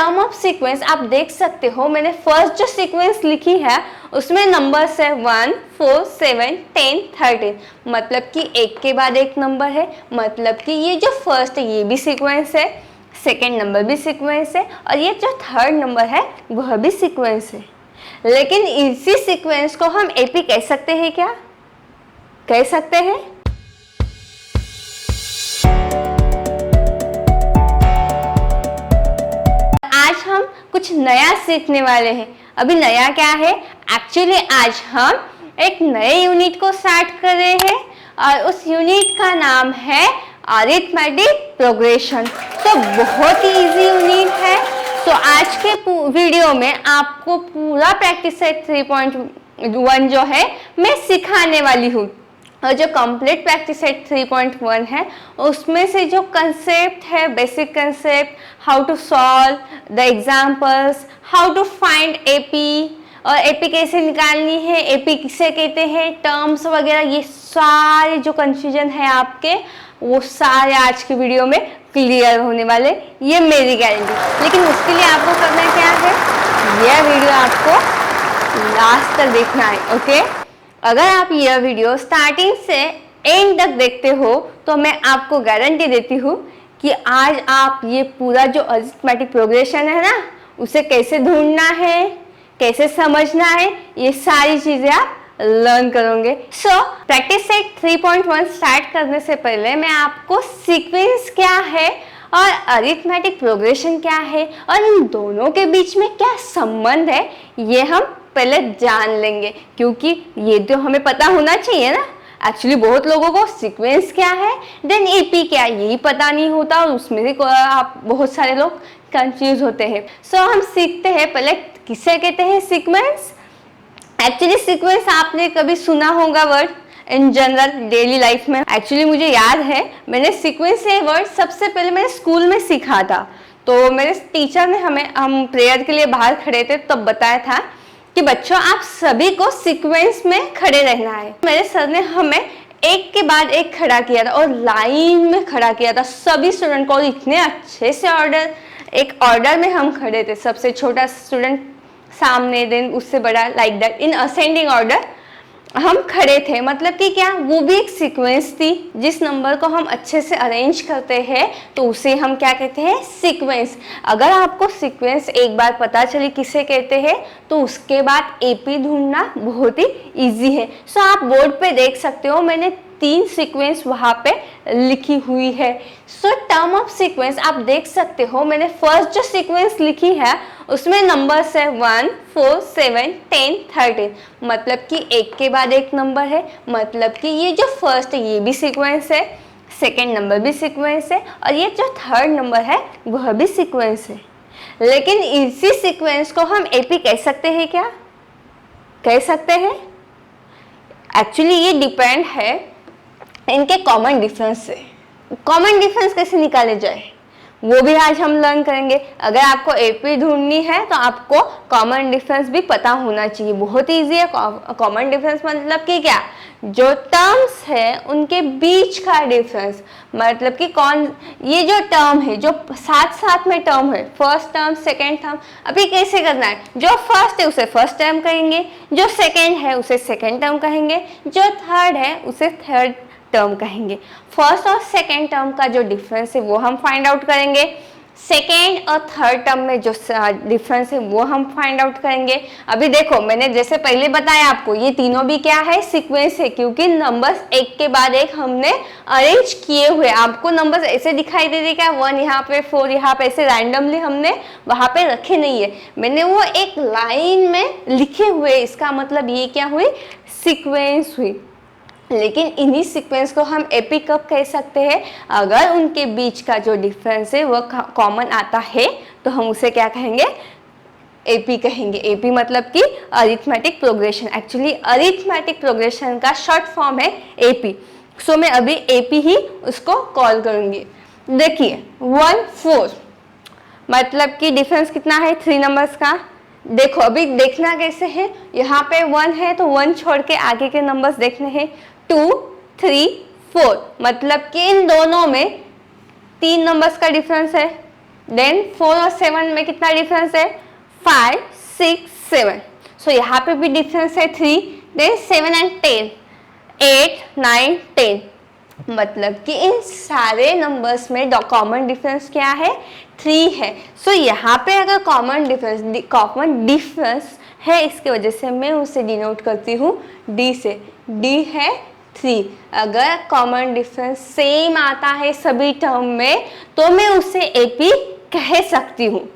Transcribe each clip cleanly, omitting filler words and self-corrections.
Term of sequence आप देख सकते हो, मैंने फर्स्ट जो सीक्वेंस लिखी है उसमें नंबर्स है 1, 4, 7, 10, 13, मतलब कि एक के बाद एक नंबर है, मतलब कि ये जो फर्स्ट है ये भी सीक्वेंस है, सेकेंड नंबर भी सीक्वेंस है और ये जो थर्ड नंबर है वह भी सीक्वेंस है। लेकिन इसी सीक्वेंस को हम एपी कह सकते हैं क्या? कह सकते हैं? आज हम कुछ नया सीखने वाले हैं। अभी नया क्या है? एक्चुअली आज हम एक नए यूनिट को स्टार्ट कर रहे हैं और उस यूनिट का नाम है अरिथमेटिक प्रोग्रेशन। तो बहुत ही इजी यूनिट है। तो आज के वीडियो में आपको पूरा प्रैक्टिस सेट 3.1 जो है मैं सिखाने वाली हूँ। और जो कंप्लीट प्रैक्टिस सेट 3.1 है उसमें से जो कंसेप्ट है, basic concept, how to solve the examples, how to find AP और एपी कैसे निकालनी है, एपी किसे कहते हैं, टर्म्स वगैरह, ये सारे जो कंफ्यूजन है आपके वो सारे आज की वीडियो में क्लियर होने वाले, ये मेरी गारंटी। लेकिन उसके लिए आपको करना क्या है, यह वीडियो आपको लास्ट तक देखना है। ओके, अगर आप यह वीडियो स्टार्टिंग से एंड तक देखते हो तो मैं आपको गारंटी देती हूँ कि आज आप ये पूरा जो अरिथमेटिक प्रोग्रेशन है ना उसे कैसे ढूंढना है, कैसे समझना है, ये सारी चीजें आप लर्न करोगे। सो प्रैक्टिस सेट 3.1 स्टार्ट करने से पहले मैं आपको सीक्वेंस क्या है और अरिथमेटिक प्रोग्रेशन क्या है और इन दोनों के बीच में क्या संबंध है ये हम पहले जान लेंगे, क्योंकि ये तो हमें पता होना चाहिए ना। एक्चुअली बहुत लोगों को सीक्वेंस क्या है देन एपी क्या है यही पता नहीं होता और उसमें से आप बहुत सारे लोग कंफ्यूज होते हैं। सो हम सीखते हैं पहले किसे कहते हैं सीक्वेंस। एक्चुअली सीक्वेंस आपने कभी सुना होगा word in general daily life में। एक्चुअली मुझे याद है मैंने सीक्वेंस ये वर्ड सबसे पहले मैंने स्कूल में सीखा था। तो मेरे टीचर ने हम प्रेयर के लिए बाहर खड़े थे तब बताया था कि बच्चों आप सभी को सीक्वेंस में खड़े रहना है। मेरे सर ने हमें एक के बाद एक खड़ा किया था और लाइन में खड़ा किया था सभी स्टूडेंट को, और इतने अच्छे से ऑर्डर में हम खड़े थे, सबसे छोटा स्टूडेंट सामने, देन उससे बड़ा, like that in ascending order हम खड़े थे। मतलब कि क्या, वो भी एक सीक्वेंस थी। जिस नंबर को हम अच्छे से अरेंज करते हैं तो उसे हम क्या कहते हैं, सीक्वेंस। अगर आपको सीक्वेंस एक बार पता चली किसे कहते हैं तो उसके बाद एपी ढूंढना बहुत ही इजी है। सो आप बोर्ड पे देख सकते हो मैंने 3 सीक्वेंस वहाँ पे लिखी हुई है। सो टर्म ऑफ सीक्वेंस आप देख सकते हो, मैंने फर्स्ट जो सीक्वेंस लिखी है उसमें नंबर्स है 1, 4, 7, 10, 13, मतलब कि एक के बाद एक नंबर है, मतलब कि ये जो फर्स्ट है ये भी सीक्वेंस है, सेकेंड नंबर भी सीक्वेंस है और ये जो थर्ड नंबर है वह भी सीक्वेंस है। लेकिन इसी सीक्वेंस को हम एपी कह सकते हैं क्या? कह सकते हैं? एक्चुअली ये डिपेंड है इनके कॉमन डिफरेंस से। कॉमन डिफरेंस कैसे निकाले जाए वो भी आज हम लर्न करेंगे। अगर आपको एपी ढूंढनी है तो आपको कॉमन डिफरेंस भी पता होना चाहिए। बहुत इजी है। कॉमन डिफरेंस मतलब कि क्या, जो टर्म्स है उनके बीच का डिफरेंस, मतलब कि ये जो टर्म है जो साथ साथ में टर्म है, फर्स्ट टर्म सेकेंड टर्म, अभी कैसे करना है, जो फर्स्ट है उसे फर्स्ट टर्म कहेंगे, जो सेकेंड है उसे सेकेंड टर्म कहेंगे, जो थर्ड है उसे थर्ड टर्म कहेंगे। फर्स्ट और सेकेंड टर्म का जो डिफरेंस है वो हम फाइंड आउट करेंगे। सेकेंड और थर्ड टर्म में जो डिफरेंस है वो हम फाइंड आउट करेंगे। अभी देखो मैंने जैसे पहले बताया आपको, ये तीनों भी क्या है, सीक्वेंस है, क्योंकि नंबर्स एक के बाद एक हमने अरेंज किए हुए। आपको नंबर्स ऐसे दिखाई दे रहे क्या, 1 यहाँ पे, 4 यहाँ पे, ऐसे रैंडमली हमने वहां पे रखे नहीं है, मैंने वो एक लाइन में लिखे हुए। इसका मतलब ये क्या हुई, सीक्वेंस हुई। लेकिन इन्हीं सीक्वेंस को हम एपी कब कह सकते हैं, अगर उनके बीच का जो डिफरेंस है वो कॉमन आता है तो हम उसे क्या कहेंगे, एपी कहेंगे। एपी मतलब कि arithmetic progression. Actually arithmetic progression का शॉर्ट फॉर्म है एपी। सो मैं अभी एपी ही उसको कॉल करूंगी। देखिए 1, 4 मतलब कि डिफरेंस कितना है, 3 नंबर्स का। देखो अभी देखना कैसे है, यहाँ पे 1 है तो 1 छोड़ के आगे के नंबर्स देखने हैं, 2, 3, 4, मतलब कि इन दोनों में 3 नंबर्स का डिफरेंस है। देन 4 और 7 में कितना डिफरेंस है? 5, 6, 7। सो यहाँ पे भी डिफरेंस है 3, देन 7 एंड 10, 8, 9, 10। मतलब कि इन सारे नंबर्स में कॉमन डिफरेंस क्या है? 3 है। सो यहाँ पे अगर कॉमन डिफरेंस है, इसके वजह से मैं उसे डिनोट करती हूँ D से। D है 3। अगर कॉमन डिफरेंस सेम आता है सभी टर्म में तो मैं उसे AP कह सकती हूँ।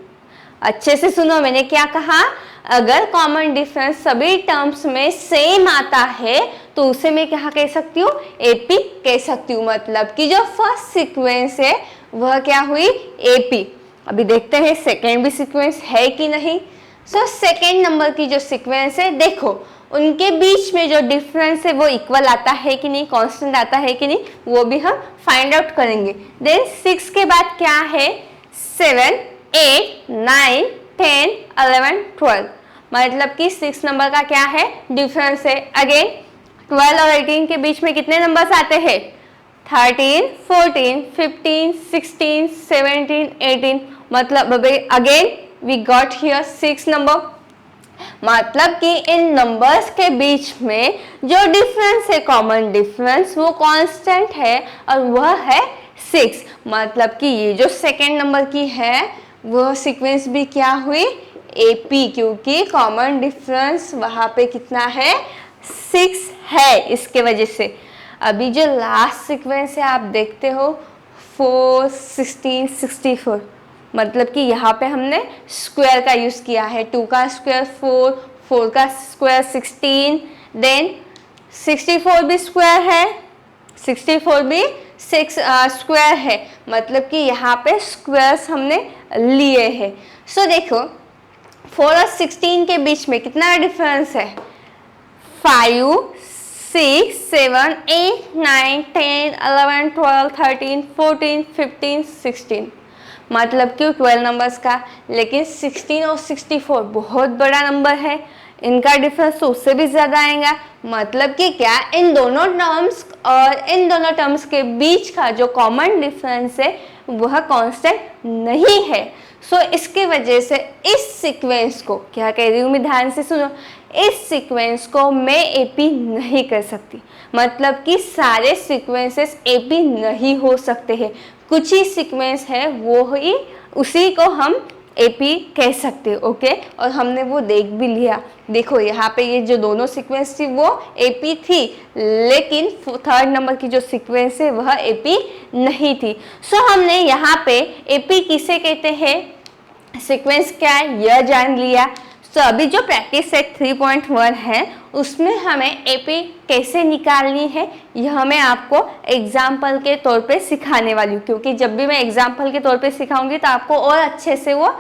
अच्छे से सुनो, मैंने क्या कहा? अगर कॉमन डिफरेंस सभी टर्म्स में सेम आता है तो उसे मैं क्या कह सकती हूँ? AP कह सकती हूँ। मतलब कि जो फर्स्ट सीक्वेंस है वह क्या हुई? AP। अभी देखते हैं सेकेंड भी सीक्वेंस है कि नहीं। सो सेकेंड नंबर की जो सीक्वेंस है, देखो उनके बीच में जो डिफरेंस है वो इक्वल आता है कि नहीं, कांस्टेंट आता है कि नहीं, वो भी हम फाइंड आउट करेंगे। देन 6 के बाद क्या है? 7, 8, 9, 10, 11, 12। मतलब कि 6 नंबर का क्या है? डिफरेंस है। अगेन 12 और 18 के बीच में कितने नंबर्स आते हैं? 13, 14, 15, 16, 17, 18। मतलब again we got here 6 number. मतलब कि इन नंबर्स के बीच में जो डिफरेंस है, कॉमन डिफरेंस, वो कांस्टेंट है और वह है 6। मतलब कि ये जो सेकेंड नंबर की है वह सीक्वेंस भी क्या हुई? AP, क्योंकि कॉमन डिफरेंस वहां पे कितना है? 6 है। इसके वजह से अभी जो लास्ट सीक्वेंस है आप देखते हो 4, 16, 64। मतलब कि यहाँ पे हमने स्क्वायर का यूज किया है। 2 का स्क्वायर 4, 4 का स्क्वायर 16, देन 64 भी स्क्वायर है, 64 भी 6 स्क्वायर है। मतलब कि यहाँ पे स्क्वायर्स हमने लिए हैं। सो देखो 4 और 16 के बीच में कितना डिफरेंस है? 5, 6, 7, 8, 9, 10, 11, 12, 13, 14, 15, 16। मतलब कि 12 नंबर्स का। लेकिन 16 और 64 बहुत बड़ा नंबर है, इनका डिफरेंस तो उससे भी ज़्यादा आएगा। मतलब कि क्या? इन दोनों टर्म्स के बीच का जो कॉमन डिफरेंस है वह कांस्टेंट नहीं है। सो इसके वजह से इस सीक्वेंस को, क्या कह रही हूँ मैं, ध्यान से सुनो, इस सीक्वेंस को मैं AP नहीं कर सकती। मतलब कि सारे सीक्वेंसेस AP नहीं हो सकते हैं। कुछ ही सीक्वेंस है वो ही, उसी को हम AP कह सकते हैं। ओके, और हमने वो देख भी लिया। देखो यहाँ पे ये जो दोनों सीक्वेंस थी वो AP थी, लेकिन थर्ड नंबर की जो सीक्वेंस है वह AP नहीं थी। सो हमने यहाँ पे AP किसे कहते हैं, सीक्वेंस क्या है, यह जान लिया। तो अभी जो प्रैक्टिस सेट 3.1 है उसमें हमें AP कैसे निकालनी है यह मैं आपको एग्जाम्पल के तौर पे सिखाने वाली हूँ। क्योंकि जब भी मैं एग्जाम्पल के तौर पे सिखाऊंगी तो आपको और अच्छे से वो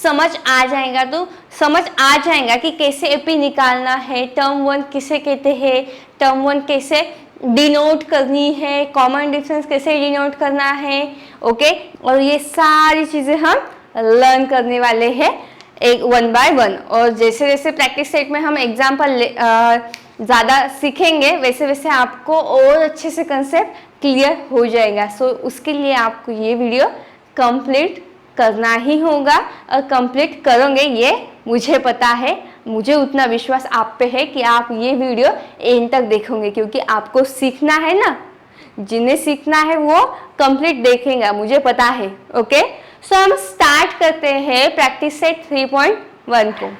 समझ आ जाएगा। तो समझ आ जाएगा कि कैसे AP निकालना है, टर्म 1 किसे कहते हैं, टर्म 1 कैसे डिनोट करनी है, कॉमन डिफरेंस कैसे डिनोट करना है। ओके, और ये सारी चीज़ें हम लर्न करने वाले हैं एक 1 by 1। और जैसे जैसे प्रैक्टिस सेट में हम एग्जाम्पल ज़्यादा सीखेंगे वैसे वैसे आपको और अच्छे से कंसेप्ट क्लियर हो जाएगा। सो उसके लिए आपको ये वीडियो कंप्लीट करना ही होगा, और कंप्लीट करोगे ये मुझे पता है। मुझे उतना विश्वास आप पे है कि आप ये वीडियो एंड तक देखोगे, क्योंकि आपको सीखना है ना। जिन्हें सीखना है वो कंप्लीट देखेगा, मुझे पता है। ओके, सो हम स्टार्ट करते हैं प्रैक्टिस सेट 3.1 को।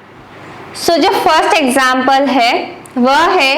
सो जो फर्स्ट एग्जाम्पल है वह है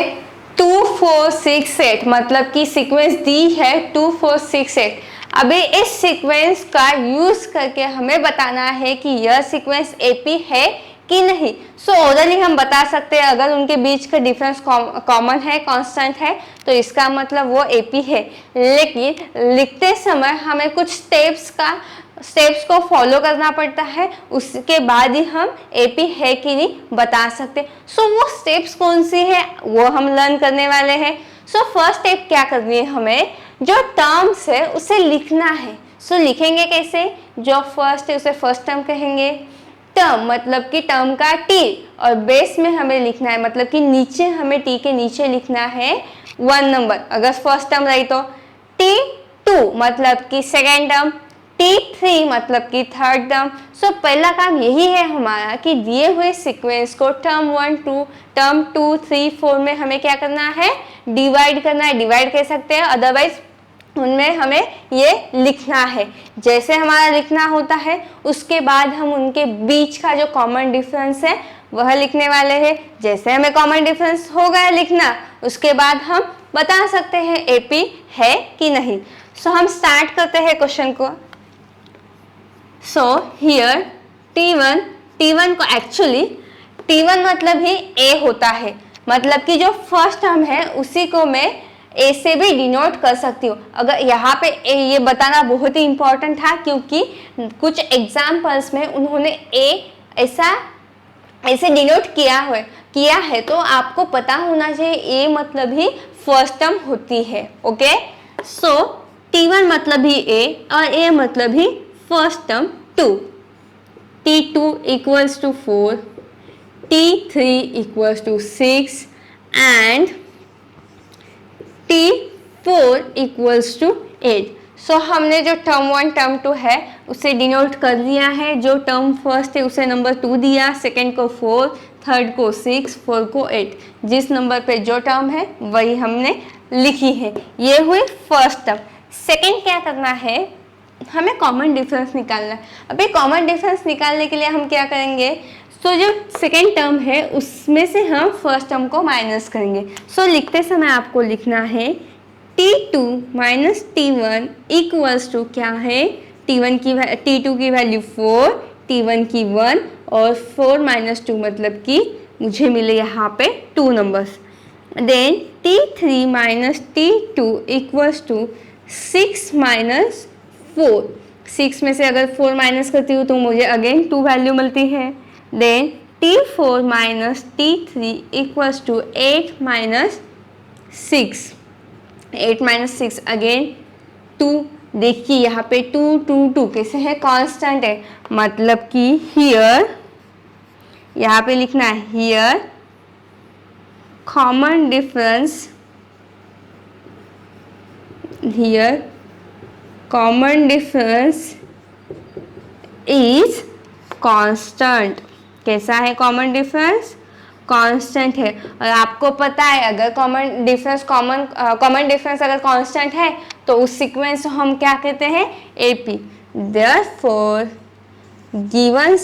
2, 4, 6, 8। मतलब कि सीक्वेंस दी है 2, 4, 6, 8। अभी इस सीक्वेंस का यूज करके हमें बताना है कि यह सीक्वेंस AP है कि नहीं। सो ओरली हम बता सकते हैं, अगर उनके बीच का डिफरेंस कॉमन है, कांस्टेंट है, तो इसका मतलब वो AP है। लेकिन लिखते समय हमें कुछ स्टेप्स को फॉलो करना पड़ता है, उसके बाद ही हम AP है कि नहीं बता सकते। सो वो स्टेप्स कौन सी है वो हम लर्न करने वाले हैं। सो फर्स्ट स्टेप क्या करनी है, हमें जो टर्म्स है उसे लिखना है। सो लिखेंगे कैसे? जो फर्स्ट है उसे फर्स्ट टर्म कहेंगे। टर्म मतलब कि टर्म का T, और बेस में हमें लिखना है, मतलब कि नीचे हमें T के नीचे लिखना है 1 नंबर। अगर फर्स्ट टर्म रही तो T2 मतलब कि सेकेंड टर्म, T3 मतलब कि थर्ड टर्म। सो पहला काम यही है हमारा कि दिए हुए सीक्वेंस को टर्म 1 2 टर्म 2 3 4 में हमें क्या करना है, डिवाइड करना है। डिवाइड कह सकते हैं, अदरवाइज उनमें हमें ये लिखना है। जैसे हमारा लिखना होता है उसके बाद हम उनके बीच का जो कॉमन डिफरेंस है वह लिखने वाले हैं। जैसे हमें कॉमन डिफरेंस हो गया लिखना, उसके बाद हम बता सकते हैं एपी है कि नहीं। सो हम स्टार्ट करते हैं क्वेश्चन को। सो हियर T1 को एक्चुअली T1 मतलब ही A होता है, मतलब कि जो फर्स्ट टर्म है उसी को मैं A से भी डिनोट कर सकती हूँ। अगर यहाँ पे ये बताना बहुत ही इंपॉर्टेंट था क्योंकि कुछ एग्जाम्पल्स में उन्होंने A ऐसे डिनोट किया है तो आपको पता होना चाहिए A मतलब ही फर्स्ट टर्म होती है। ओके, सो T1 मतलब ही A और A मतलब ही first term 2। T2 equals to 4, T3 equals to 6 and T4 equals to 8। सो हमने जो टर्म 1 टर्म 2 है उसे डिनोट कर लिया है। जो टर्म फर्स्ट है उसे नंबर 2 दिया, सेकेंड को 4, थर्ड को 6, फोर्थ को 8। जिस नंबर पे जो टर्म है वही हमने लिखी है। ये हुई फर्स्ट टर्म। सेकेंड क्या करना है, हमें कॉमन डिफरेंस निकालना है। अभी कॉमन डिफरेंस निकालने के लिए हम क्या करेंगे, सो जो सेकेंड टर्म है उसमें से हम फर्स्ट टर्म को माइनस करेंगे। सो लिखते समय आपको लिखना है T2 minus T1 equals to क्या है, T2 की वैल्यू 4, T1 की 1 और 4 माइनस 2 मतलब कि मुझे मिले यहाँ पे 2 numbers. Then T3 minus T2 equals to 6 minus 4। 6 में से अगर 4 माइनस करती हूँ तो मुझे अगेन 2 वैल्यू मिलती है। Then T4 minus T3 equals to 8 minus 6। 8 minus 6 again 2। देखिए यहाँ पे 2 2 2 कैसे है, कांस्टेंट है, मतलब कि हियर यहाँ पे लिखना है here common difference, here common difference is constant. कैसा है कॉमन डिफरेंस, कांस्टेंट है। और आपको पता है अगर कॉमन डिफरेंस अगर कांस्टेंट है तो उस सीक्वेंस को हम क्या कहते हैं, AP. therefore given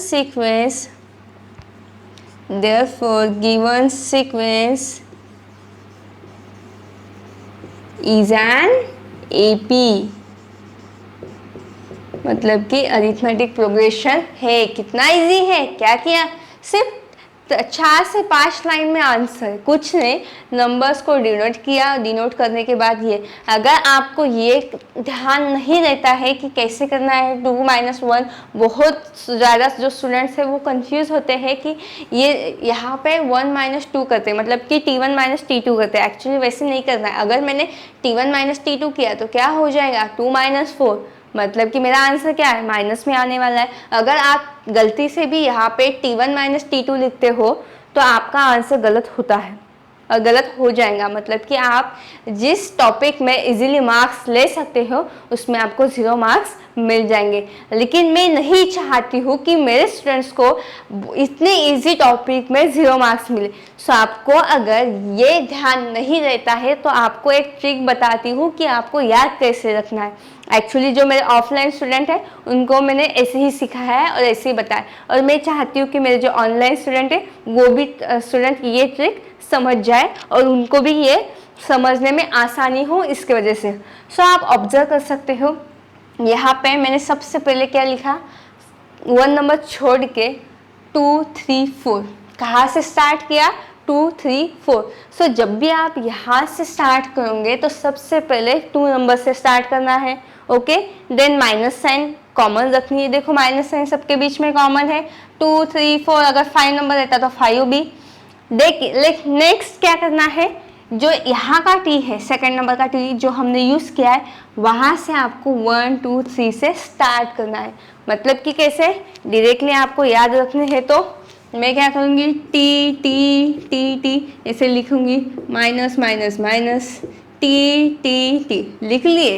sequence is an AP, मतलब कि अरिथमेटिक प्रोग्रेशन है। कितना इजी है, क्या किया, सिर्फ 4 से 5 लाइन में आंसर, कुछ नहीं, नंबर्स को डिनोट किया। डिनोट करने के बाद ये, अगर आपको ये ध्यान नहीं रहता है कि कैसे करना है 2 माइनस 1, बहुत ज़्यादा जो स्टूडेंट्स हैं वो कंफ्यूज होते हैं कि ये यहाँ पे 1 माइनस 2 करते हैं, मतलब कि T1 माइनस T2 करते हैं। एक्चुअली वैसे नहीं करना है। अगर मैंने T1 माइनस T2 किया तो क्या हो जाएगा, 2 माइनस 4, मतलब कि मेरा आंसर क्या है, माइनस में आने वाला है। अगर आप गलती से भी यहाँ पे T1 माइनस T2 लिखते हो तो आपका आंसर गलत होता है और गलत हो जाएगा, मतलब कि आप जिस टॉपिक में इजीली मार्क्स ले सकते हो उसमें आपको 0 मार्क्स मिल जाएंगे। लेकिन मैं नहीं चाहती हूँ कि मेरे स्टूडेंट्स को इतने इजी टॉपिक में 0 मार्क्स मिले। सो आपको अगर ये ध्यान नहीं रहता है तो आपको एक ट्रिक बताती हूँ कि आपको याद कैसे रखना है। एक्चुअली जो मेरे ऑफलाइन स्टूडेंट है उनको मैंने ऐसे ही सिखाया है और ऐसे ही बताया, और मैं चाहती हूँ कि मेरे जो ऑनलाइन स्टूडेंट है वो भी स्टूडेंट ये ट्रिक समझ जाए और उनको भी ये समझने में आसानी हो इसके वजह से। सो आप ऑब्जर्व कर सकते हो यहाँ पे मैंने सबसे पहले क्या लिखा, 1 नंबर छोड़ के 2 3 4, कहाँ से स्टार्ट किया, 2 3 4। सो जब भी आप यहाँ से स्टार्ट करोगे तो सबसे पहले 2 नंबर से स्टार्ट करना है। Okay, then minus sign common रखनी है। देखो माइनस साइन सबके बीच में कॉमन है, 2 3 4, अगर 5 नंबर रहता तो 5 भी। देखिए नेक्स्ट क्या करना है, जो यहाँ का टी है, सेकंड नंबर का टी जो हमने यूज़ किया है, वहाँ से आपको 1 2 3 से स्टार्ट करना है। मतलब कि कैसे, डायरेक्टली आपको याद रखने हैं तो मैं क्या करूँगी, टी टी टी टी ऐसे लिखूँगी, minus minus minus T T T लिख लिए।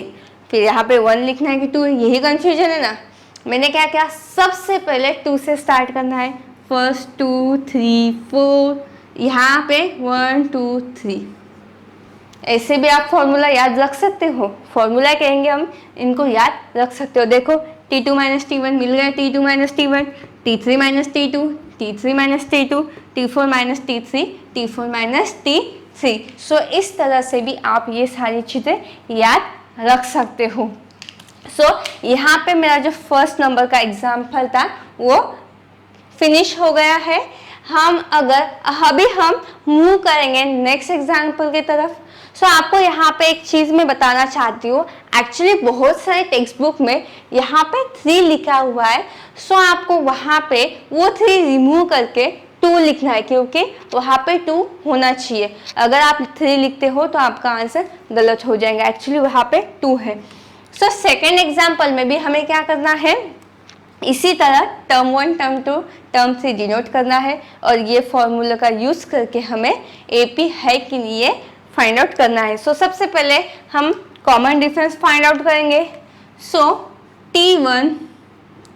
फिर यहाँ पे 1 लिखना है कि 2, यही कंफ्यूजन है ना। मैंने क्या किया, सबसे पहले 2 से स्टार्ट करना है, फर्स्ट 2 3 4, यहाँ पे 1 2 3। ऐसे भी आप फॉर्मूला याद रख सकते हो, फॉर्मूला कहेंगे हम, इनको याद रख सकते हो। देखो T2 माइनस T1 मिल गया, T2 minus T1, T3 minus T2, T3 minus T2, T4 minus T3, T4 minus T3। सो इस तरह से भी आप ये सारी चीज़ें याद रख सकते हो। सो यहाँ पे मेरा जो फर्स्ट नंबर का एग्जाम्पल था वो फिनिश हो गया है। हम अभी हम मूव करेंगे नेक्स्ट एग्जाम्पल की तरफ। सो आपको यहाँ पे एक चीज़ मैं बताना चाहती हूँ, एक्चुअली बहुत सारे टेक्स्ट बुक में यहाँ पे 3 लिखा हुआ है। सो आपको वहाँ पे वो 3 रिमूव करके 2 लिखना है, क्योंकि वहाँ पे 2 होना चाहिए। अगर आप 3 लिखते हो तो आपका आंसर गलत हो जाएगा, एक्चुअली वहाँ पे 2 है। सो सेकेंड एग्जाम्पल में भी हमें क्या करना है, इसी तरह टर्म 1 टर्म 2 टर्म 3 डिनोट करना है, और ये फॉर्मूला का यूज़ करके हमें AP है कि नहीं ये फाइंड आउट करना है। सो सबसे पहले हम कॉमन डिफरेंस फाइंड आउट करेंगे। सो T1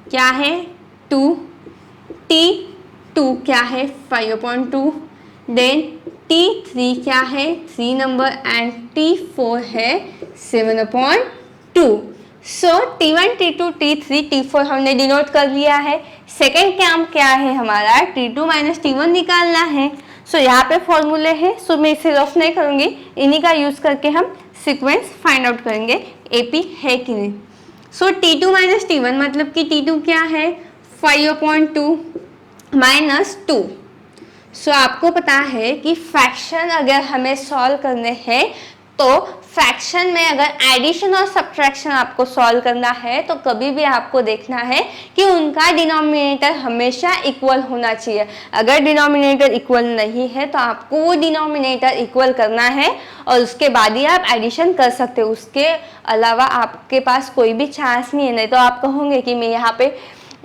क्या है 2, T2 क्या है 5/2, देन T3 क्या है 3 नंबर, एंड T4 है 7/2। सो T1 T2 T3 T4 हमने डिनोट कर लिया है। सेकेंड काम क्या है हमारा, T2 माइनस T1 निकालना है। सो यहाँ पे फॉर्मूले हैं, सो मैं इसे रफ नहीं करूँगी, इन्हीं का यूज़ करके हम सीक्वेंस फाइंड आउट करेंगे AP है कि नहीं। सो T2 माइनस T1 मतलब कि T2 क्या है 5/2 माइनस 2। सो आपको पता है कि फ्रैक्शन अगर हमें सॉल्व करने हैं तो फ्रैक्शन में अगर एडिशन और सब्ट्रैक्शन आपको सॉल्व करना है तो कभी भी आपको देखना है कि उनका डिनोमिनेटर हमेशा इक्वल होना चाहिए। अगर डिनोमिनेटर इक्वल नहीं है तो आपको वो डिनोमिनेटर इक्वल करना है और उसके बाद ही आप एडिशन कर सकते हो, उसके अलावा आपके पास कोई भी चांस नहीं है। नहीं तो आप कहोगे कि मैं यहाँ पे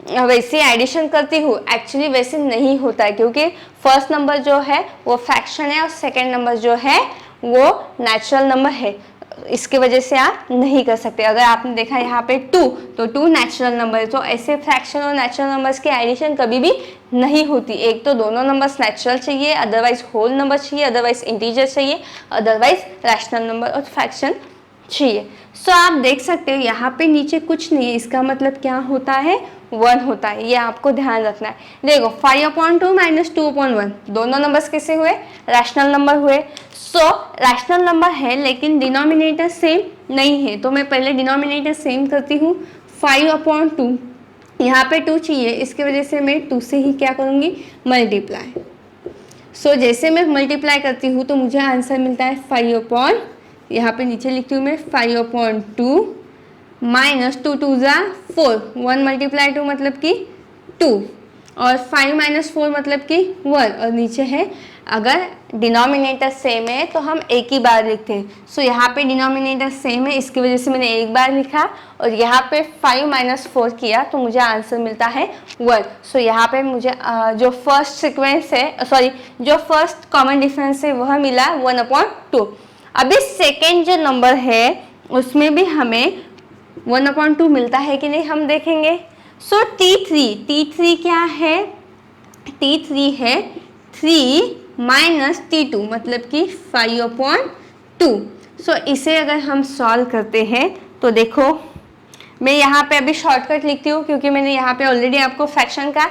वैसे एडिशन करती हूँ, एक्चुअली वैसे नहीं होता है, क्योंकि फर्स्ट नंबर जो है वो फ्रैक्शन है और सेकेंड नंबर जो है वो नेचुरल नंबर है, इसके वजह से आप नहीं कर सकते। अगर आपने देखा यहाँ पे 2 तो 2 नेचुरल नंबर है, तो ऐसे फ्रैक्शन और नेचुरल नंबर्स की एडिशन कभी भी नहीं होती। एक तो दोनों नंबर्स नेचुरल चाहिए, अदरवाइज होल नंबर चाहिए, अदरवाइज इंटीजर चाहिए, अदरवाइज रैशनल नंबर और फ्रैक्शन चाहिए। सो आप देख सकते हो यहाँ पे नीचे कुछ नहीं है, इसका मतलब क्या होता है 1 होता है, ये आपको ध्यान रखना है। देखो 5/2 माइनस 2/1 दोनों नंबर्स कैसे हुए, रैशनल नंबर हुए। सो रैशनल नंबर है लेकिन डिनोमिनेटर सेम नहीं है, तो मैं पहले डिनोमिनेटर सेम करती हूँ। 5/2 यहाँ पे 2 चाहिए, इसकी वजह से मैं 2 से ही क्या करूँगी मल्टीप्लाई। सो जैसे मैं मल्टीप्लाई करती हूँ तो मुझे आंसर मिलता है 5/, यहाँ पे नीचे लिखती हूँ मैं 5/2 माइनस 2 2 ज़ा 4, 1 मल्टीप्लाई 2 मतलब कि 2, और 5 माइनस 4 मतलब कि 1, और नीचे है अगर डिनोमिनेटर सेम है तो हम एक ही बार लिखते हैं। सो यहाँ पे डिनोमिनेटर सेम है, इसकी वजह से मैंने एक बार लिखा, और यहाँ पे 5 माइनस 4 किया तो मुझे आंसर मिलता है 1। सो यहाँ पे मुझे जो फर्स्ट सीक्वेंस है, सॉरी जो फर्स्ट कॉमन डिफरेंस है वह मिला 1/2। अभी सेकेंड जो नंबर है उसमें भी हमें 1/2 मिलता है कि नहीं हम देखेंगे। सो T3 क्या है, T3 है 3 माइनस T2 मतलब कि 5/2। सो इसे अगर हम सॉल्व करते हैं तो देखो मैं यहाँ पे अभी शॉर्टकट लिखती हूँ, क्योंकि मैंने यहाँ पे ऑलरेडी आपको फ्रैक्शन का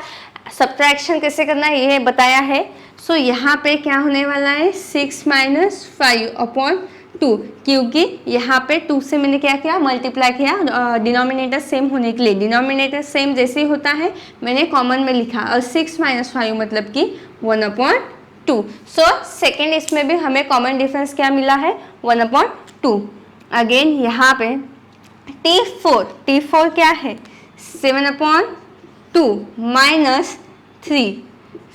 सब्ट्रैक्शन कैसे करना है ये बताया है। सो यहाँ पे क्या होने वाला है 6 माइनस 5/2, क्योंकि यहाँ पे 2 से मैंने क्या किया मल्टीप्लाई किया डिनोमिनेटर सेम होने के लिए। डिनोमिनेटर सेम जैसे ही होता है मैंने कॉमन में लिखा, और 6 माइनस 5 मतलब कि 1/2। सो सेकेंड इसमें भी हमें कॉमन डिफरेंस क्या मिला है 1/2। अगेन यहाँ पे T4 क्या है 7/2 माइनस 3,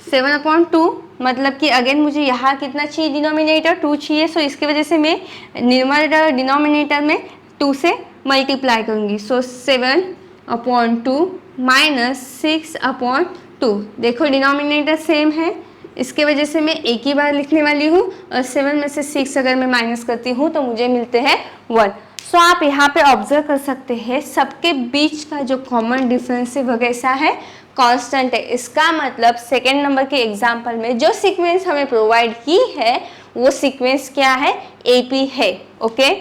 7/2 मतलब कि अगेन मुझे यहाँ कितना चाहिए डिनोमिनेटर 2 चाहिए। सो इसकी वजह से मैं न्यूमरेटर डिनोमिनेटर में 2 से मल्टीप्लाई करूँगी। सो 7/2 माइनस 6/2, देखो डिनोमिनेटर सेम है, इसके वजह से मैं एक ही बार लिखने वाली हूँ, और 7 में से 6 अगर मैं माइनस करती हूँ तो मुझे मिलते हैं 1। सो आप यहाँ पे ऑब्जर्व कर सकते हैं सबके बीच का जो कॉमन डिफरेंस है वो कैसा है, कांस्टेंट है। इसका मतलब सेकेंड नंबर के एग्जाम्पल में जो सीक्वेंस हमें प्रोवाइड की है वो सीक्वेंस क्या है, एपी है। ओके,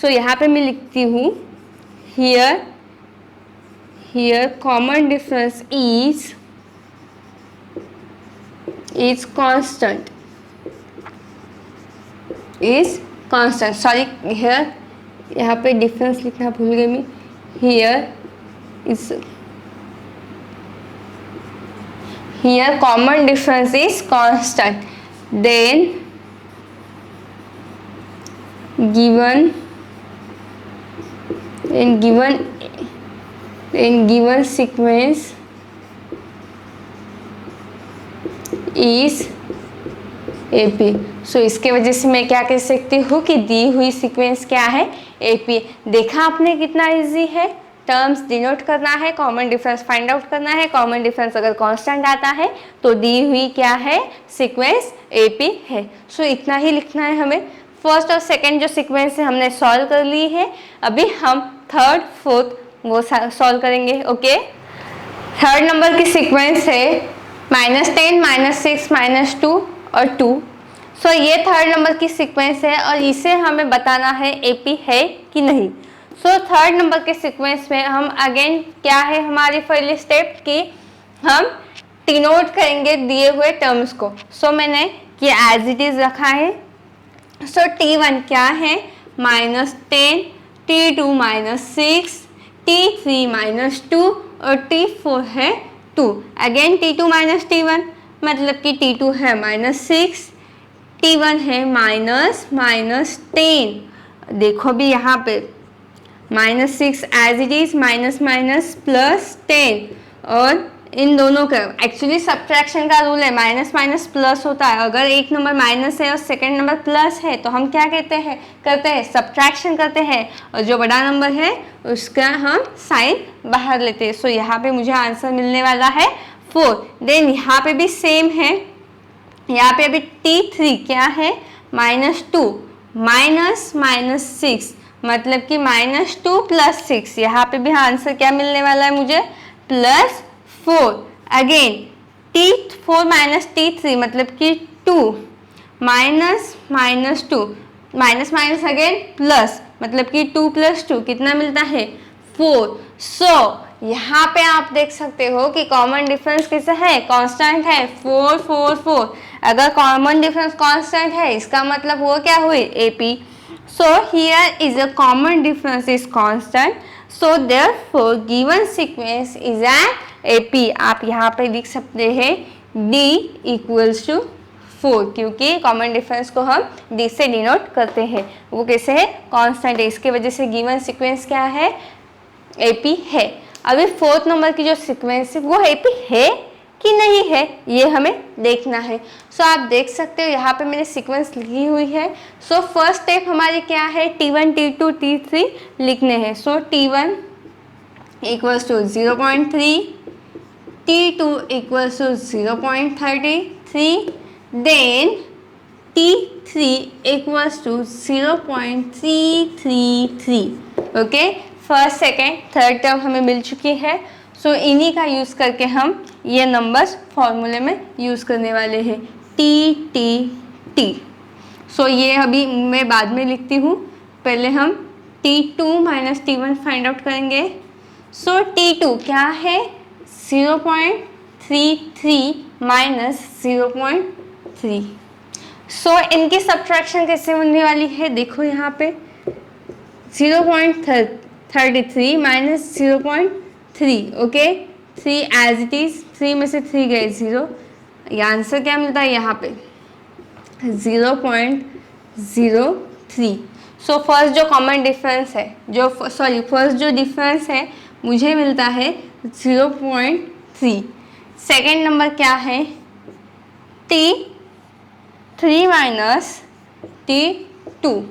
सो यहाँ पे मैं लिखती हूँ here common difference is constant, sorry here यहाँ पे डिफरेंस लिखना भूल गई मैं। here common difference is constant, then given sequence is AP। सो इसके वजह से मैं क्या कह सकती हूँ कि दी हुई सीक्वेंस क्या है, AP। देखा आपने कितना इजी है, टर्म्स डिनोट करना है, कॉमन डिफरेंस फाइंड आउट करना है। कॉमन डिफरेंस अगर कांस्टेंट आता है तो दी हुई क्या है, सीक्वेंस AP है। सो इतना ही लिखना है हमें। फर्स्ट और सेकंड जो सीक्वेंस है हमने सॉल्व कर ली है, अभी हम थर्ड फोर्थ वो सॉल्व करेंगे। ओके, थर्ड नंबर की सीक्वेंस है -10, -6, -2 और 2। सो ये थर्ड नंबर की सीक्वेंस है और इसे हमें बताना है AP है कि नहीं। सो थर्ड नंबर के सीक्वेंस में हम अगेन क्या है हमारी पहली स्टेप की हम डिनोट करेंगे दिए हुए टर्म्स को। सो मैंने ये एज इट इज रखा है। सो T1 क्या है, -10, T2 -6, T3 -2 और T4 है 2। अगेन T2 -T1 मतलब कि T2 है -6, T1 है -10। देखो भी यहाँ पे -6 एज इट इज, -10 और इन दोनों का एक्चुअली सब्ट्रैक्शन का रूल है, माइनस प्लस होता है। अगर एक नंबर माइनस है और सेकंड नंबर प्लस है तो हम क्या करते हैं सब्ट्रैक्शन करते हैं और जो बड़ा नंबर है उसका हम साइन बाहर लेते हैं। सो यहाँ पे मुझे आंसर मिलने वाला है 4। देन यहाँ पे भी सेम है, यहाँ पे अभी T3 क्या है, -2 -6 मतलब कि -2 + 6। यहाँ पे भी आंसर क्या मिलने वाला है मुझे, +4। अगेन T4 - T3 मतलब कि 2 -2 माइनस अगेन प्लस मतलब कि 2 + 2 कितना मिलता है, 4। सो यहाँ पे आप देख सकते हो कि कॉमन डिफरेंस कैसा है, कांस्टेंट है, 4 4 4। अगर कॉमन डिफरेंस कांस्टेंट है इसका मतलब वो क्या हुई, AP। So here is a common difference is constant, so therefore given sequence is N AP। आप यहाँ पे लिख सकते हैं D = 4 क्योंकि कॉमन डिफरेंस को हम D से डिनोट करते हैं। वो कैसे है, कांस्टेंट है, इसके वजह से गिवन सीक्वेंस क्या है, AP है। अभी फोर्थ नंबर की जो सीक्वेंस है वो AP है कि नहीं है ये हमें देखना है। सो आप देख सकते हो यहाँ पे मैंने सीक्वेंस लिखी हुई है। सो फर्स्ट स्टेप हमारी क्या है, T1 T2 T3 लिखने हैं। So T1 = 0.3, T2 = 0.33, then T3 = 0.333। Okay, first second third term हमें मिल चुकी है। सो इन्हीं का यूज़ करके हम ये नंबर्स फॉर्मूले में यूज़ करने वाले हैं, T। सो ये अभी मैं बाद में लिखती हूँ, पहले हम T2 - T1 फाइंड आउट करेंगे। सो T2 क्या है, 0.33 - 0.3। सो इनकी सब्ट्रैक्शन कैसे होने वाली है, देखो यहाँ पे 0.33 - 0.3। ओके, 3 एज इट इज, 3 में से 3 गए 0। ये आंसर क्या मिलता है यहाँ पे, 0.03। सो फर्स्ट जो कॉमन डिफरेंस है, फर्स्ट जो डिफरेंस है मुझे मिलता है 0.3। सेकेंड नंबर क्या है, T3 - T2,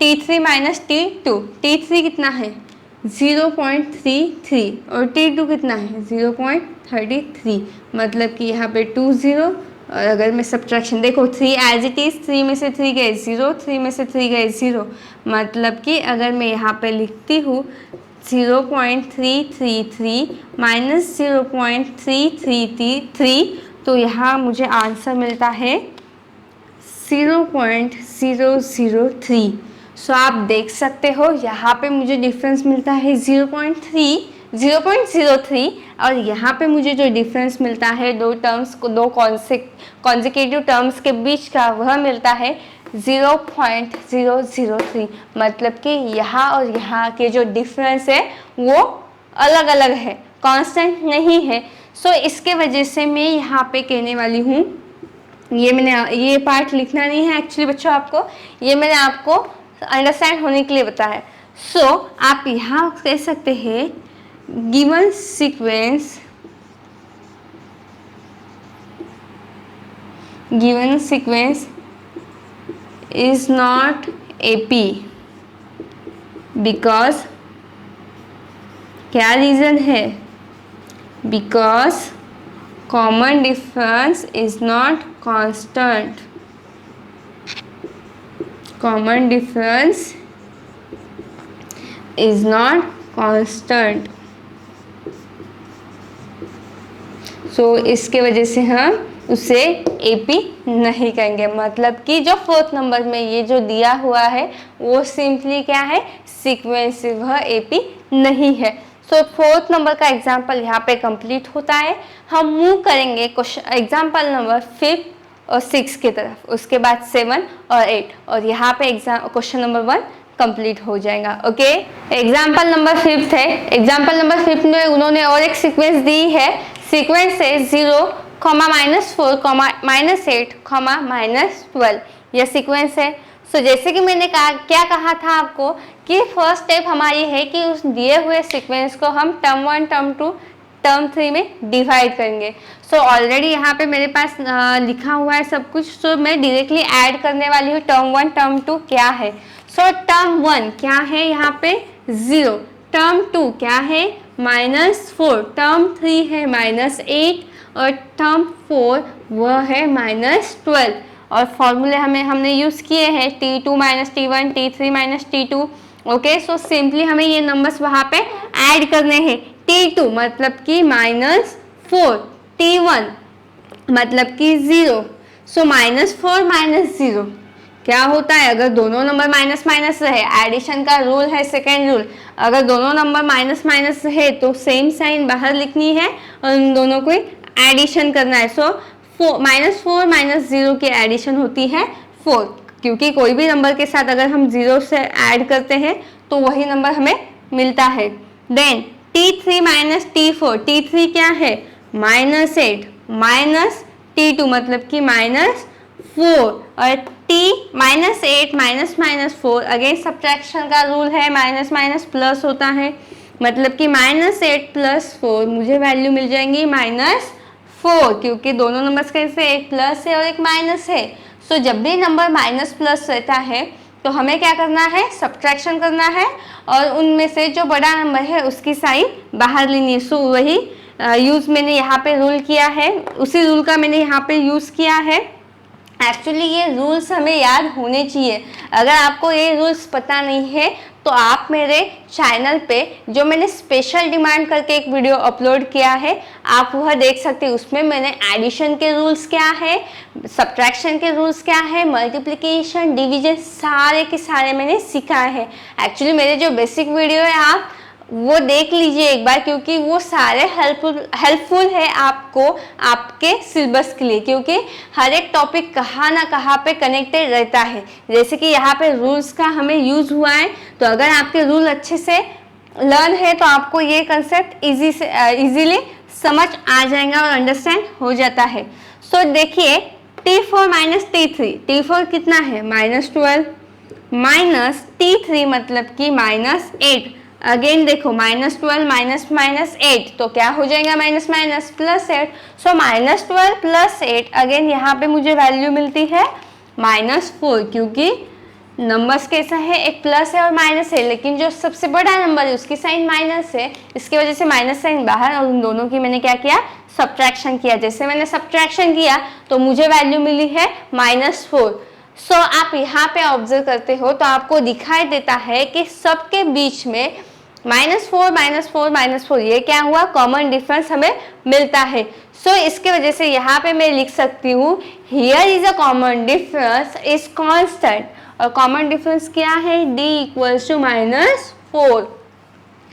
T3 - T2। T3 कितना है, 0.33 और T2 कितना है, 0.33 मतलब कि यहाँ पे 2 0 और अगर मैं सब्ट्रैक्शन देखो 3 एज इट इज़, 3 में से 3 गए 0, 3 में से 3 गए 0, मतलब कि अगर मैं यहाँ पे लिखती हूँ 0.333 माइनस 0.333, तो यहाँ मुझे आंसर मिलता है 0.003। सो आप देख सकते हो यहाँ पे मुझे डिफरेंस मिलता है 0.03 और यहाँ पे मुझे जो डिफरेंस मिलता है दो टर्म्स को, दो कॉन्जिक्यूटिव टर्म्स के बीच का, वह मिलता है 0.003। मतलब कि यहाँ और यहाँ के जो डिफरेंस है वो अलग अलग है, कांस्टेंट नहीं है। सो इसके वजह से मैं यहाँ पे कहने वाली हूँ, ये पार्ट लिखना नहीं है एक्चुअली बच्चों, आपको ये मैंने आपको अंडरस्टैंड होने के लिए बताया। सो आप यहाँ कह सकते हैं given sequence is not AP because, क्या रीज़न है? Because common difference is not constant. Common difference is not constant. So इसके वजह से हम उसे AP नहीं कहेंगे। मतलब कि जो 4th नंबर में ये जो दिया हुआ है वो सिंपली क्या है, सीक्वेंस, वह AP नहीं है। सो 4th नंबर का एग्जाम्पल यहाँ पे कंप्लीट होता है। हम मूव करेंगे एग्जाम्पल नंबर 5 और 6 की तरफ, उसके बाद 7 और 8, और यहाँ पे क्वेश्चन नंबर 1 कंप्लीट हो जाएगा। ओके, एग्जाम्पल नंबर 5 है। एग्जाम्पल नंबर 5 में उन्होंने और एक सीक्वेंस दी है। सीक्वेंस है 0, -4, -8, -12, यह सीक्वेंस है। सो जैसे कि मैंने क्या कहा था आपको कि फर्स्ट स्टेप हमारी है कि उस दिए हुए सीक्वेंस को हम टर्म 1, टर्म 2, टर्म 3 में डिवाइड करेंगे। सो ऑलरेडी यहाँ पे मेरे पास लिखा हुआ है सब कुछ। सो मैं डायरेक्टली ऐड करने वाली हूँ टर्म 1, टर्म 2 क्या है। सो टर्म 1 क्या है यहाँ पे 0, टर्म 2 क्या है -4, टर्म 3 है -8 और टर्म 4 वह है -12। और फॉर्मूले हमने यूज़ किए हैं T2 - T1, T3 - T2। Okay, so simply हमें ये नंबर्स वहाँ पे ऐड करने हैं। T2 मतलब कि -4, T1 मतलब कि 0। सो -4 - 0 क्या होता है, अगर दोनों नंबर माइनस माइनस रहे, एडिशन का रूल है सेकेंड रूल, अगर दोनों नंबर माइनस माइनस रहे तो सेम साइन बाहर लिखनी है और उन दोनों को एडिशन करना है। सो -4 - 0 की एडिशन होती है 4, क्योंकि कोई भी नंबर के साथ अगर हम 0 से ऐड करते हैं तो वही नंबर हमें मिलता है। देन T3 - T4, T3 क्या है -8 माइनस T2 मतलब कि -4 और -8 -4 अगेन सब्ट्रैक्शन का रूल है, माइनस माइनस प्लस होता है, मतलब कि -8 + 4 मुझे वैल्यू मिल जाएंगी -4, क्योंकि दोनों नंबर्स का इससे एक प्लस है और एक माइनस है। सो जब भी नंबर माइनस प्लस रहता है तो हमें क्या करना है, सब्ट्रैक्शन करना है और उनमें से जो बड़ा नंबर है उसकी साइन बाहर लेनी है। सो वही यूज़ मैंने यहाँ पे रूल किया है, उसी रूल का मैंने यहाँ पे यूज़ किया है। एक्चुअली ये रूल्स हमें याद होने चाहिए। अगर आपको ये रूल्स पता नहीं है तो आप मेरे चैनल पे जो मैंने स्पेशल डिमांड करके एक वीडियो अपलोड किया है आप वह देख सकते हैं। उसमें मैंने एडिशन के रूल्स क्या है, सब्ट्रैक्शन के रूल्स क्या है, मल्टीप्लिकेशन, डिवीजन, सारे के सारे मैंने सिखाए हैं। एक्चुअली मेरे जो बेसिक वीडियो है आप वो देख लीजिए एक बार, क्योंकि वो सारे हेल्पफुल है आपको आपके सिलेबस के लिए, क्योंकि हर एक टॉपिक कहाँ ना कहाँ पे कनेक्टेड रहता है। जैसे कि यहाँ पे रूल्स का हमें यूज़ हुआ है, तो अगर आपके रूल अच्छे से लर्न है तो आपको ये कंसेप्ट इजीली समझ आ जाएगा और अंडरस्टैंड हो जाता है। सो देखिए T4 - T3, T4 कितना है -12 माइनस T3 मतलब कि -8। अगेन देखो -12 -8 तो क्या हो जाएगा, माइनस माइनस +8। सो -12 + 8 अगेन यहाँ पे मुझे वैल्यू मिलती है -4, क्योंकि नंबर्स कैसा है, एक प्लस है और माइनस है, लेकिन जो सबसे बड़ा नंबर है उसकी साइन माइनस है, इसकी वजह से माइनस साइन बाहर और उन दोनों की मैंने क्या किया, सब्ट्रैक्शन किया। जैसे मैंने सब्ट्रैक्शन किया तो मुझे वैल्यू मिली है -4। सो आप यहाँ पे ऑब्जर्व करते हो तो आपको दिखाई देता है कि सबके बीच में -4 -4 -4 ये क्या हुआ, कॉमन डिफरेंस हमें मिलता है। सो इसके वजह से यहाँ पे मैं लिख सकती हूँ here is a common difference is constant. और कॉमन डिफरेंस क्या है, d इक्वल्स टू -4।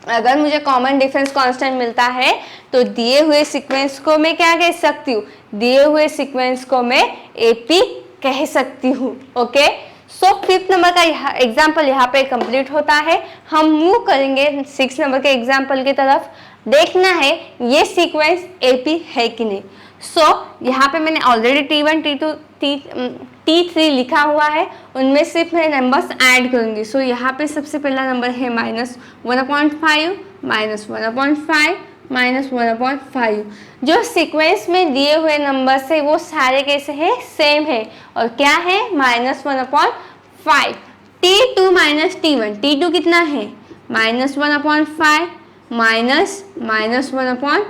अगर मुझे कॉमन डिफरेंस कांस्टेंट मिलता है तो दिए हुए सीक्वेंस को मैं क्या कह सकती हूँ, दिए हुए सीक्वेंस को मैं AP कह सकती हूँ। ओके, सो 5th नंबर का एग्जाम्पल यहाँ पे कंप्लीट होता है। हम मूव करेंगे 6 नंबर के एग्जाम्पल की तरफ। देखना है ये सीक्वेंस AP है कि नहीं। सो यहाँ पे मैंने ऑलरेडी T1 T2 T3 लिखा हुआ है, उनमें सिर्फ मैं नंबर्स ऐड करूँगी। सो यहाँ पे सबसे पहला नंबर है -1/5 -1/5 -1/5। जो सीक्वेंस में दिए हुए नंबर है वो सारे कैसे हैं, सेम है। और क्या है, -1/5। T2 - T1, T2 कितना है, -1/5 -1/5।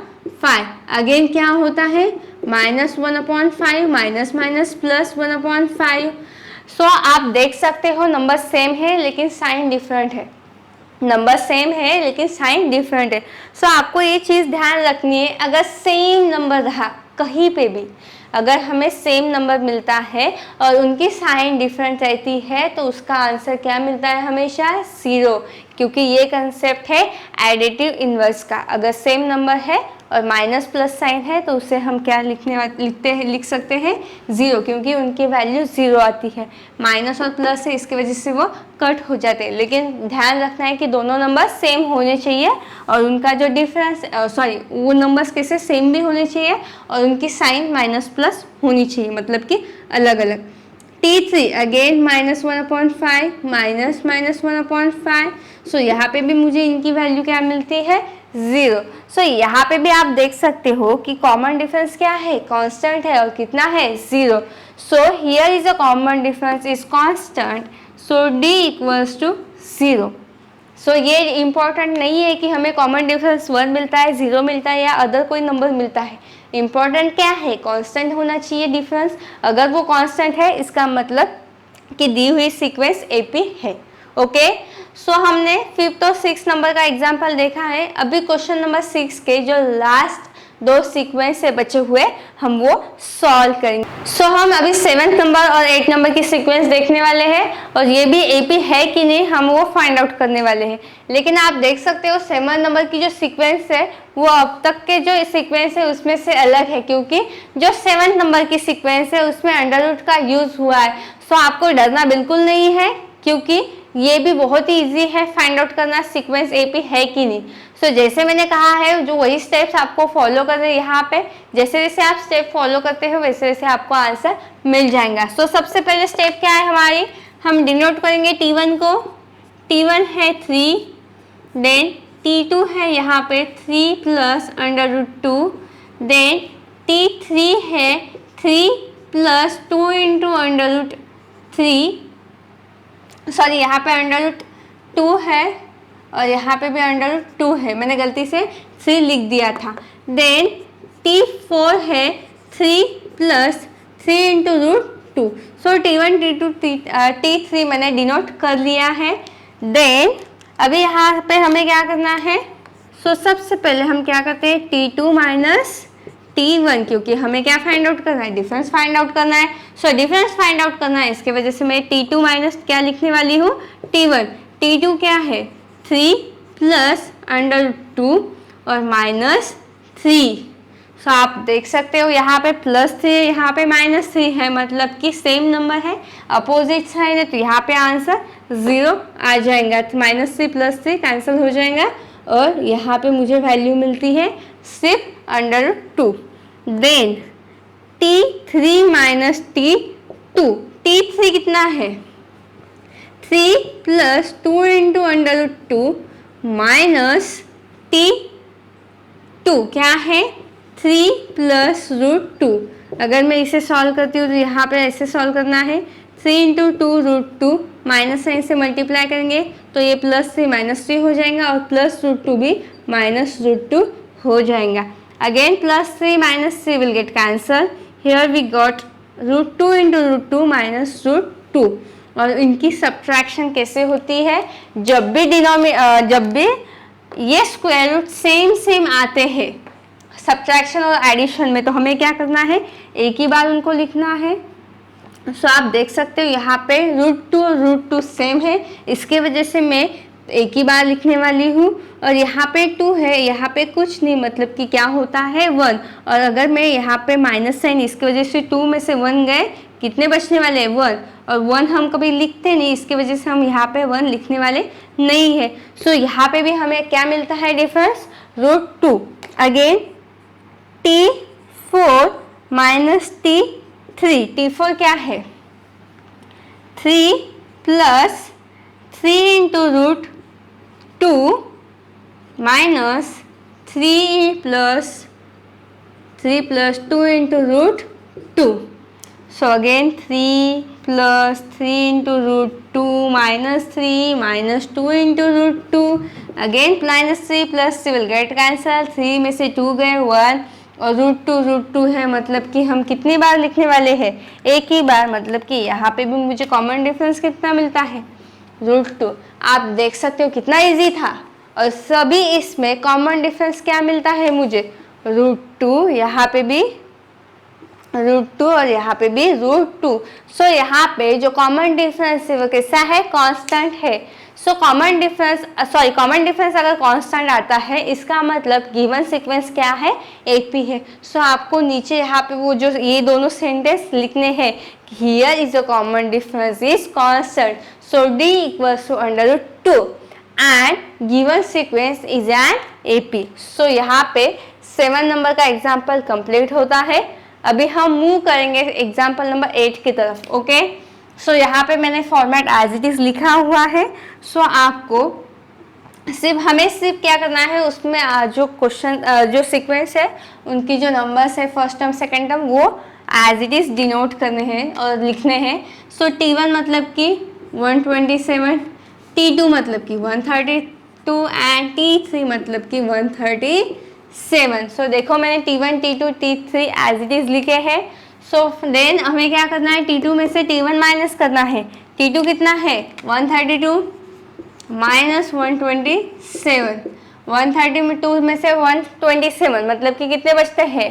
अगेन क्या होता है, -1/5 +1/5। सो आप देख सकते हो नंबर सेम है लेकिन साइन डिफरेंट है। नंबर सेम है लेकिन साइन डिफरेंट है। सो आपको ये चीज़ ध्यान रखनी है, अगर सेम नंबर रहा कहीं पे भी, अगर हमें सेम नंबर मिलता है और उनकी साइन डिफरेंट रहती है तो उसका आंसर क्या मिलता है, हमेशा 0, क्योंकि ये कंसेप्ट है एडिटिव इन्वर्स का। अगर सेम नंबर है और माइनस प्लस साइन है तो उसे हम क्या लिख सकते हैं, 0, क्योंकि उनकी वैल्यू 0 आती है। माइनस और प्लस है, इसकी वजह से वो कट हो जाते हैं। लेकिन ध्यान रखना है कि दोनों नंबर सेम होने चाहिए और उनका जो डिफरेंस वो नंबर्स कैसे सेम भी होने चाहिए और उनकी साइन माइनस प्लस होनी चाहिए, मतलब कि अलग अलग। T3 again -1/5 -1/5। सो यहाँ पे भी मुझे इनकी वैल्यू क्या मिलती है, 0। सो यहाँ पे भी आप देख सकते हो कि कॉमन डिफरेंस क्या है, कांस्टेंट है और कितना है, 0। So here is a common difference is constant, so D equals to 0। So ये इम्पॉर्टेंट नहीं है कि हमें कॉमन डिफरेंस 1 मिलता है, 0 मिलता है या अदर कोई नंबर मिलता है। इम्पॉर्टेंट क्या है, कांस्टेंट होना चाहिए डिफरेंस। अगर वो कांस्टेंट है इसका मतलब कि दी हुई सीक्वेंस AP है। ओके, सो हमने 5th और 6th नंबर का एग्जाम्पल देखा है। अभी क्वेश्चन नंबर 6 के जो लास्ट 2 सीक्वेंस से बचे हुए हम वो सॉल्व करेंगे। सो हम अभी 7th नंबर और 8 नंबर की सीक्वेंस देखने वाले हैं और ये भी AP है कि नहीं हम वो फाइंड आउट करने वाले हैं। लेकिन आप देख सकते हो 7 नंबर की जो सीक्वेंस है वो अब तक के जो सीक्वेंस है उसमें से अलग है, क्योंकि जो 7 नंबर की सीक्वेंस है उसमें अंडर रूट का यूज हुआ है। सो आपको डरना बिल्कुल नहीं है, क्योंकि ये भी बहुत ही इजी है फाइंड आउट करना सीक्वेंस AP है कि नहीं। सो जैसे मैंने कहा है जो वही स्टेप्स आपको फॉलो करने यहाँ पे, जैसे जैसे आप स्टेप फॉलो करते हो वैसे वैसे आपको आंसर मिल जाएगा। सो सबसे पहले स्टेप क्या है हमारी, हम डिनोट करेंगे T1 को। T1 है 3, देन T2 है यहाँ पे 3 + √2, देन T3 है 3 + 2 × √3, सॉरी यहाँ पे √2 है और यहाँ पे भी √2 है, मैंने गलती से 3 लिख दिया था। देन T4 है 3 + 3 × √2। सो T1 T2 T3 मैंने डिनोट कर लिया है। देन अभी यहाँ पे हमें क्या करना है, सो सबसे पहले हम क्या करते हैं, T2 - T1, क्योंकि हमें क्या फाइंड आउट करना है, डिफरेंस फाइंड आउट करना है। सो डिफरेंस फाइंड आउट करना है, इसके वजह से मैं T2 माइनस क्या लिखने वाली हूँ, T1। T2 क्या है, 3 + √2 और -3। सो आप देख सकते हो यहाँ पे +3 है, यहाँ पे -3 है, मतलब कि सेम नंबर है, अपोजिट साइन है, तो यहाँ पे आंसर 0 आ जाएगा। -3 + 3 कैंसिल हो जाएगा और यहाँ पे मुझे वैल्यू मिलती है सिर्फ √2। देन T3 - T2, T3 कितना है, 3 + 2 × √2 -T2 क्या है, 3 + √2। अगर मैं इसे सॉल्व करती हूँ तो यहाँ पे ऐसे सॉल्व करना है, 3 × 2 √2, माइनस साइन से मल्टीप्लाई करेंगे तो ये +3 -3 हो जाएगा और +√2 भी -√2 हो जाएगा। Again plus 3 minus 3 will get cancelled. Here we got root 2 into root 2 minus root 2। और इनकी सब्ट्रैक्शन कैसे होती है, जब भी ये स्क्वायर रूट सेम आते हैं सब्ट्रैक्शन और एडिशन में, तो हमें क्या करना है, एक ही बार उनको लिखना है। सो आप देख सकते हो यहाँ पे रूट टू सेम है, इसके वजह से मैं एक ही बार लिखने वाली हूँ। और यहाँ पे 2 है, यहाँ पे कुछ नहीं, मतलब कि क्या होता है 1। और अगर मैं यहाँ पे माइनस साइन, इसकी वजह से 2 में से 1 गए, कितने बचने वाले हैं 1। और 1 हम कभी लिखते नहीं, इसकी वजह से हम यहाँ पे 1 लिखने वाले नहीं है। सो यहाँ पे भी हमें क्या मिलता है difference, root 2। Again T4 minus T3, T4 क्या है 3 plus 3 into root 2 minus 3 plus 2 into root 2। So again 3 plus 3 into root 2 minus 3 minus 2 into root 2। Again minus 3 plus 3 will get cancel, 3 में से 2 गए 1 और रूट 2 है, मतलब कि हम कितनी बार लिखने वाले हैं, एक ही बार। मतलब कि यहाँ पे भी मुझे कॉमन डिफरेंस कितना मिलता है, रूट 2। आप देख सकते हो कितना इजी था। और सभी इसमें कॉमन डिफरेंस क्या मिलता है मुझे, रूट 2, यहाँ पे भी रूट 2 और यहाँ पे भी रूट 2। सो यहाँ पे जो कॉमन डिफरेंस है वो कैसा है, कांस्टेंट है। सो कॉमन डिफरेंस अगर कांस्टेंट आता है, इसका मतलब गिवन सीक्वेंस क्या है, एपी है। सो आपको नीचे यहाँ पे वो जो ये दोनों सेंटेंस लिखने हैं, here is a common difference is constant, so d equals to under root 2 and given sequence is an AP. So यहाँ पे 7 नंबर का एग्जाम्पल कंप्लीट होता है। अभी हम मूव करेंगे एग्जाम्पल नंबर 8 की तरफ। ओके, सो यहाँ पे मैंने फॉर्मेट एज इट इज लिखा हुआ है। सो आपको हमें सिर्फ क्या करना है, उसमें जो क्वेश्चन जो सीक्वेंस है उनकी जो नंबर्स है फर्स्ट टर्म सेकेंड टर्म, वो एज इट इज डिनोट करने हैं और लिखने हैं। सो T1 मतलब कि 127, T2 मतलब कि 132 एंड T3 मतलब कि 137। सो देखो मैंने T1, T2, T3 as it is लिखे हैं। सो देन हमें क्या करना है, T2 में से T1 माइनस करना है। T2 कितना है 132 माइनस 127, 132 में से 127 मतलब कि कितने बचते हैं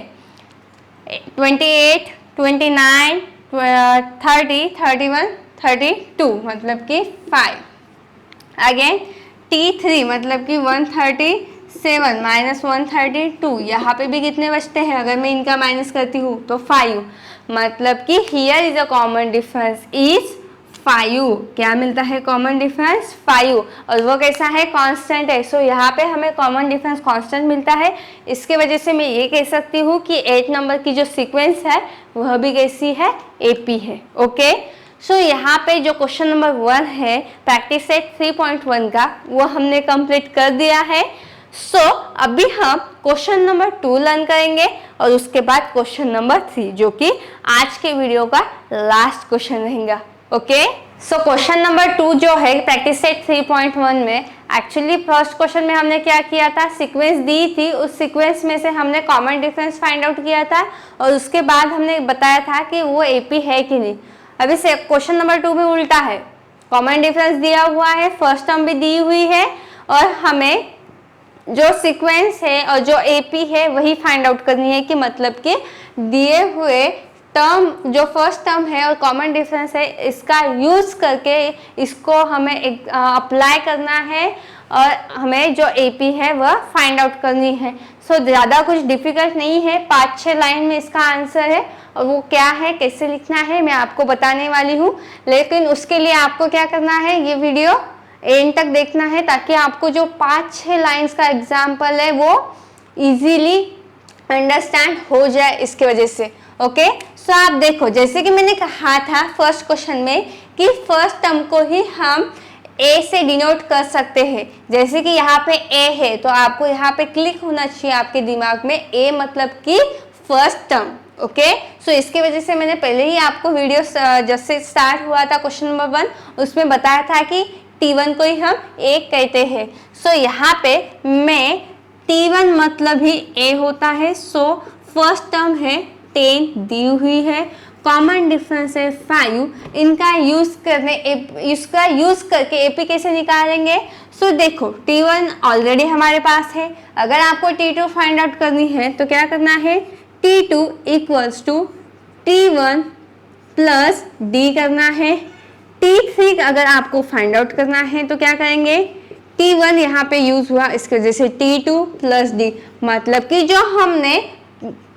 28, 29, 30, 31, 32 मतलब कि 5। अगेन T3 मतलब कि 137 माइनस 132, यहाँ पे भी कितने बचते हैं, अगर मैं इनका माइनस करती हूँ तो 5, मतलब कि here is a common difference is 5। क्या मिलता है कॉमन डिफरेंस 5, और वो कैसा है कांस्टेंट है। सो यहाँ पे हमें कॉमन डिफरेंस कांस्टेंट मिलता है। इसके वजह से मैं ये कह सकती हूँ कि 8 नंबर की जो सीक्वेंस है वह भी कैसी है, एपी है। ओके, सो यहाँ पे जो क्वेश्चन नंबर 1 है प्रैक्टिस सेट 3.1 का, वो हमने कंप्लीट कर दिया है। सो अभी हम क्वेश्चन नंबर 2 लर्न करेंगे और उसके बाद क्वेश्चन नंबर 3, जो कि आज के वीडियो का लास्ट क्वेश्चन रहेगा। ओके, सो क्वेश्चन नंबर 2 जो है प्रैक्टिस सेट 3.1 में, एक्चुअली फर्स्ट क्वेश्चन में हमने क्या किया था, सीक्वेंस दी थी, उस सीक्वेंस में से हमने कॉमन डिफरेंस फाइंड आउट किया था और उसके बाद हमने बताया था कि वो एपी है कि नहीं। अभी से क्वेश्चन नंबर 2 में उल्टा है, कॉमन डिफरेंस दिया हुआ है, फर्स्ट टर्म भी दी हुई है और हमें जो सीक्वेंस है और जो एपी है वही फाइंड आउट करनी है, कि मतलब कि दिए हुए टर्म जो फर्स्ट टर्म है और कॉमन डिफरेंस है, इसका यूज करके इसको हमें अप्लाई करना है और हमें जो एपी है वह फाइंड आउट करनी है। सो ज़्यादा कुछ डिफिकल्ट नहीं है, 5-6 लाइन में इसका आंसर है और वो क्या है, कैसे लिखना है, मैं आपको बताने वाली हूँ। लेकिन उसके लिए आपको क्या करना है, ये वीडियो एंड तक देखना है ताकि आपको जो 5-6 लाइन्स का एग्जाम्पल है वो इजीली अंडरस्टैंड हो जाए इसके वजह से। ओके, सो आप देखो जैसे कि मैंने कहा था फर्स्ट क्वेश्चन में कि फर्स्ट टर्म को ही हम ए से डिनोट कर सकते हैं। जैसे कि यहाँ पे ए है तो आपको यहाँ पे क्लिक होना चाहिए आपके दिमाग में, ए मतलब कि फर्स्ट टर्म। ओके, सो इसके वजह से मैंने पहले ही आपको वीडियो जब से स्टार्ट हुआ था क्वेश्चन नंबर 1 उसमें बताया था कि T1 को ही हम 1 कहते हैं। सो यहाँ पे मैं T1 मतलब ही A होता है। सो फर्स्ट टर्म है 10 दी हुई है, कॉमन डिफरेंस है 5। इनका यूज करके AP कैसे निकालेंगे? सो देखो T1 ऑलरेडी हमारे पास है, अगर आपको T2 फाइंड आउट करनी है तो क्या करना है, T2 equals to T1 plus D करना है। T3 अगर आपको फाइंड आउट करना है तो क्या करेंगे, T1 यहाँ पे यूज हुआ, इसके वजह से T2 प्लस D, मतलब कि जो हमने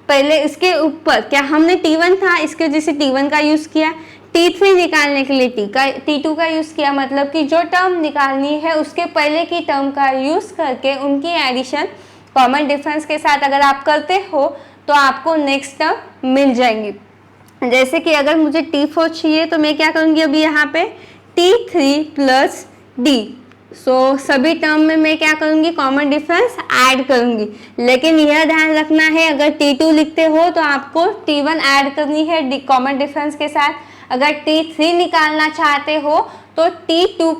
पहले इसके ऊपर क्या हमने T1 था, इसके वजह से T1 का यूज किया, T3 निकालने के लिए T2 का यूज किया, मतलब कि जो टर्म निकालनी है उसके पहले की टर्म का यूज करके उनकी एडिशन कॉमन डिफरेंस के साथ अगर आप करते हो तो आपको नेक्स्ट टर्म मिल जाएंगी। जैसे कि अगर मुझे T4 चाहिए तो मैं क्या करूँगी, अभी यहाँ पे T3 प्लस D। सो सभी टर्म में मैं क्या करूँगी, कॉमन डिफरेंस ऐड करूँगी, लेकिन यह ध्यान रखना है अगर T2 लिखते हो तो आपको T1 ऐड करनी है कॉमन डिफरेंस के साथ। अगर T3 निकालना चाहते हो तो T2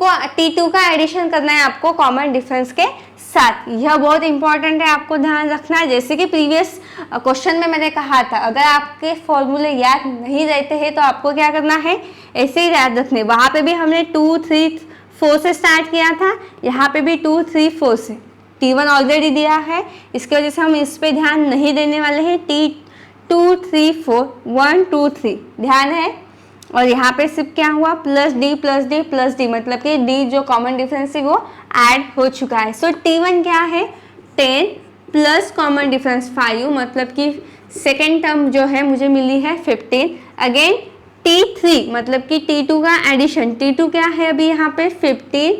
का एडिशन करना है आपको कॉमन डिफरेंस के साथ। यह बहुत इंपॉर्टेंट है, आपको ध्यान रखना है। जैसे कि प्रीवियस क्वेश्चन में मैंने कहा था, अगर आपके फॉर्मूले याद नहीं रहते हैं तो आपको क्या करना है, ऐसे ही याद रखने। वहाँ पे भी हमने 2, 3, 4 से स्टार्ट किया था, यहाँ पे भी 2, 3, 4 से। T1 ऑलरेडी दिया है, इसकी वजह से हम इस पे ध्यान नहीं देने वाले हैं। T2, 3, 4, 1, 2, 3 ध्यान है। और यहाँ पे सिर्फ क्या हुआ, plus D plus D plus D, मतलब कि D जो कॉमन डिफरेंस है वो ऐड हो चुका है। सो T1 क्या है, 10 प्लस कॉमन डिफरेंस 5, मतलब कि सेकेंड टर्म जो है मुझे मिली है 15। अगेन T3 मतलब कि T2 का एडिशन, T2 क्या है अभी यहाँ पे 15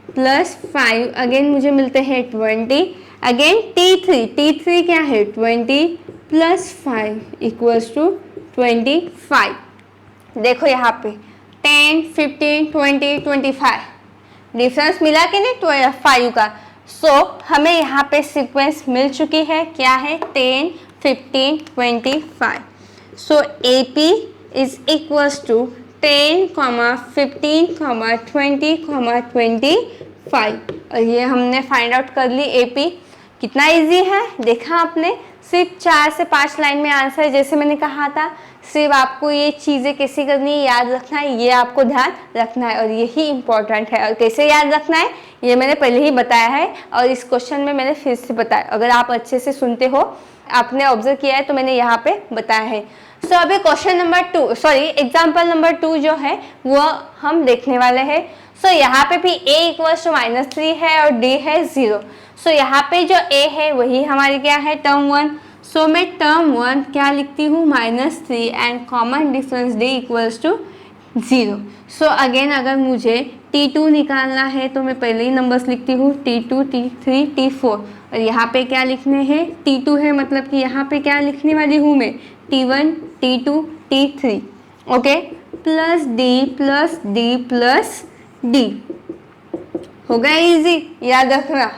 प्लस 5, अगेन मुझे मिलते हैं 20। अगेन T3 क्या है 20 प्लस 5 इक्वल्स टू 25। देखो यहाँ पे 10, 15, 20, 25 डिफरेंस मिला कि नहीं 5 का। सो हमें यहाँ पे सीक्वेंस मिल चुकी है, क्या है 10, 15, 25। सो AP is equals to 10, 15, 20, 25। और ये हमने फाइंड आउट कर ली AP। कितना इजी है देखा आपने, सिर्फ 4 से 5 लाइन में आंसर। जैसे मैंने कहा था, सिर्फ आपको ये चीज़ें कैसे करनी है याद रखना है, ये आपको ध्यान रखना है और यही इम्पोर्टेंट है। और कैसे याद रखना है ये मैंने पहले ही बताया है और इस क्वेश्चन में मैंने फिर से बताया। अगर आप अच्छे से सुनते हो, आपने ऑब्जर्व किया है तो मैंने यहाँ पे बताया है। सो अभी क्वेश्चन नंबर 2 एग्जाम्पल नंबर 2 जो है वो हम देखने वाले हैं। सो यहाँ पे भी A इक्वल्स टू -3 है और D है 0। सो यहाँ पे जो A है वही हमारी क्या है, टर्म 1। सो मैं टर्म 1 क्या लिखती हूँ, -3 and common difference D equals to 0। So again अगर मुझे T2 निकालना है तो मैं पहले ही नंबर्स लिखती हूँ, T2, T3, T4। और यहाँ पे क्या लिखने हैं, T2 है, मतलब कि यहाँ पे क्या लिखने वाली हूँ मैं, T1, T2, T3, okay, plus D plus D। हो गया इजी, याद रखना।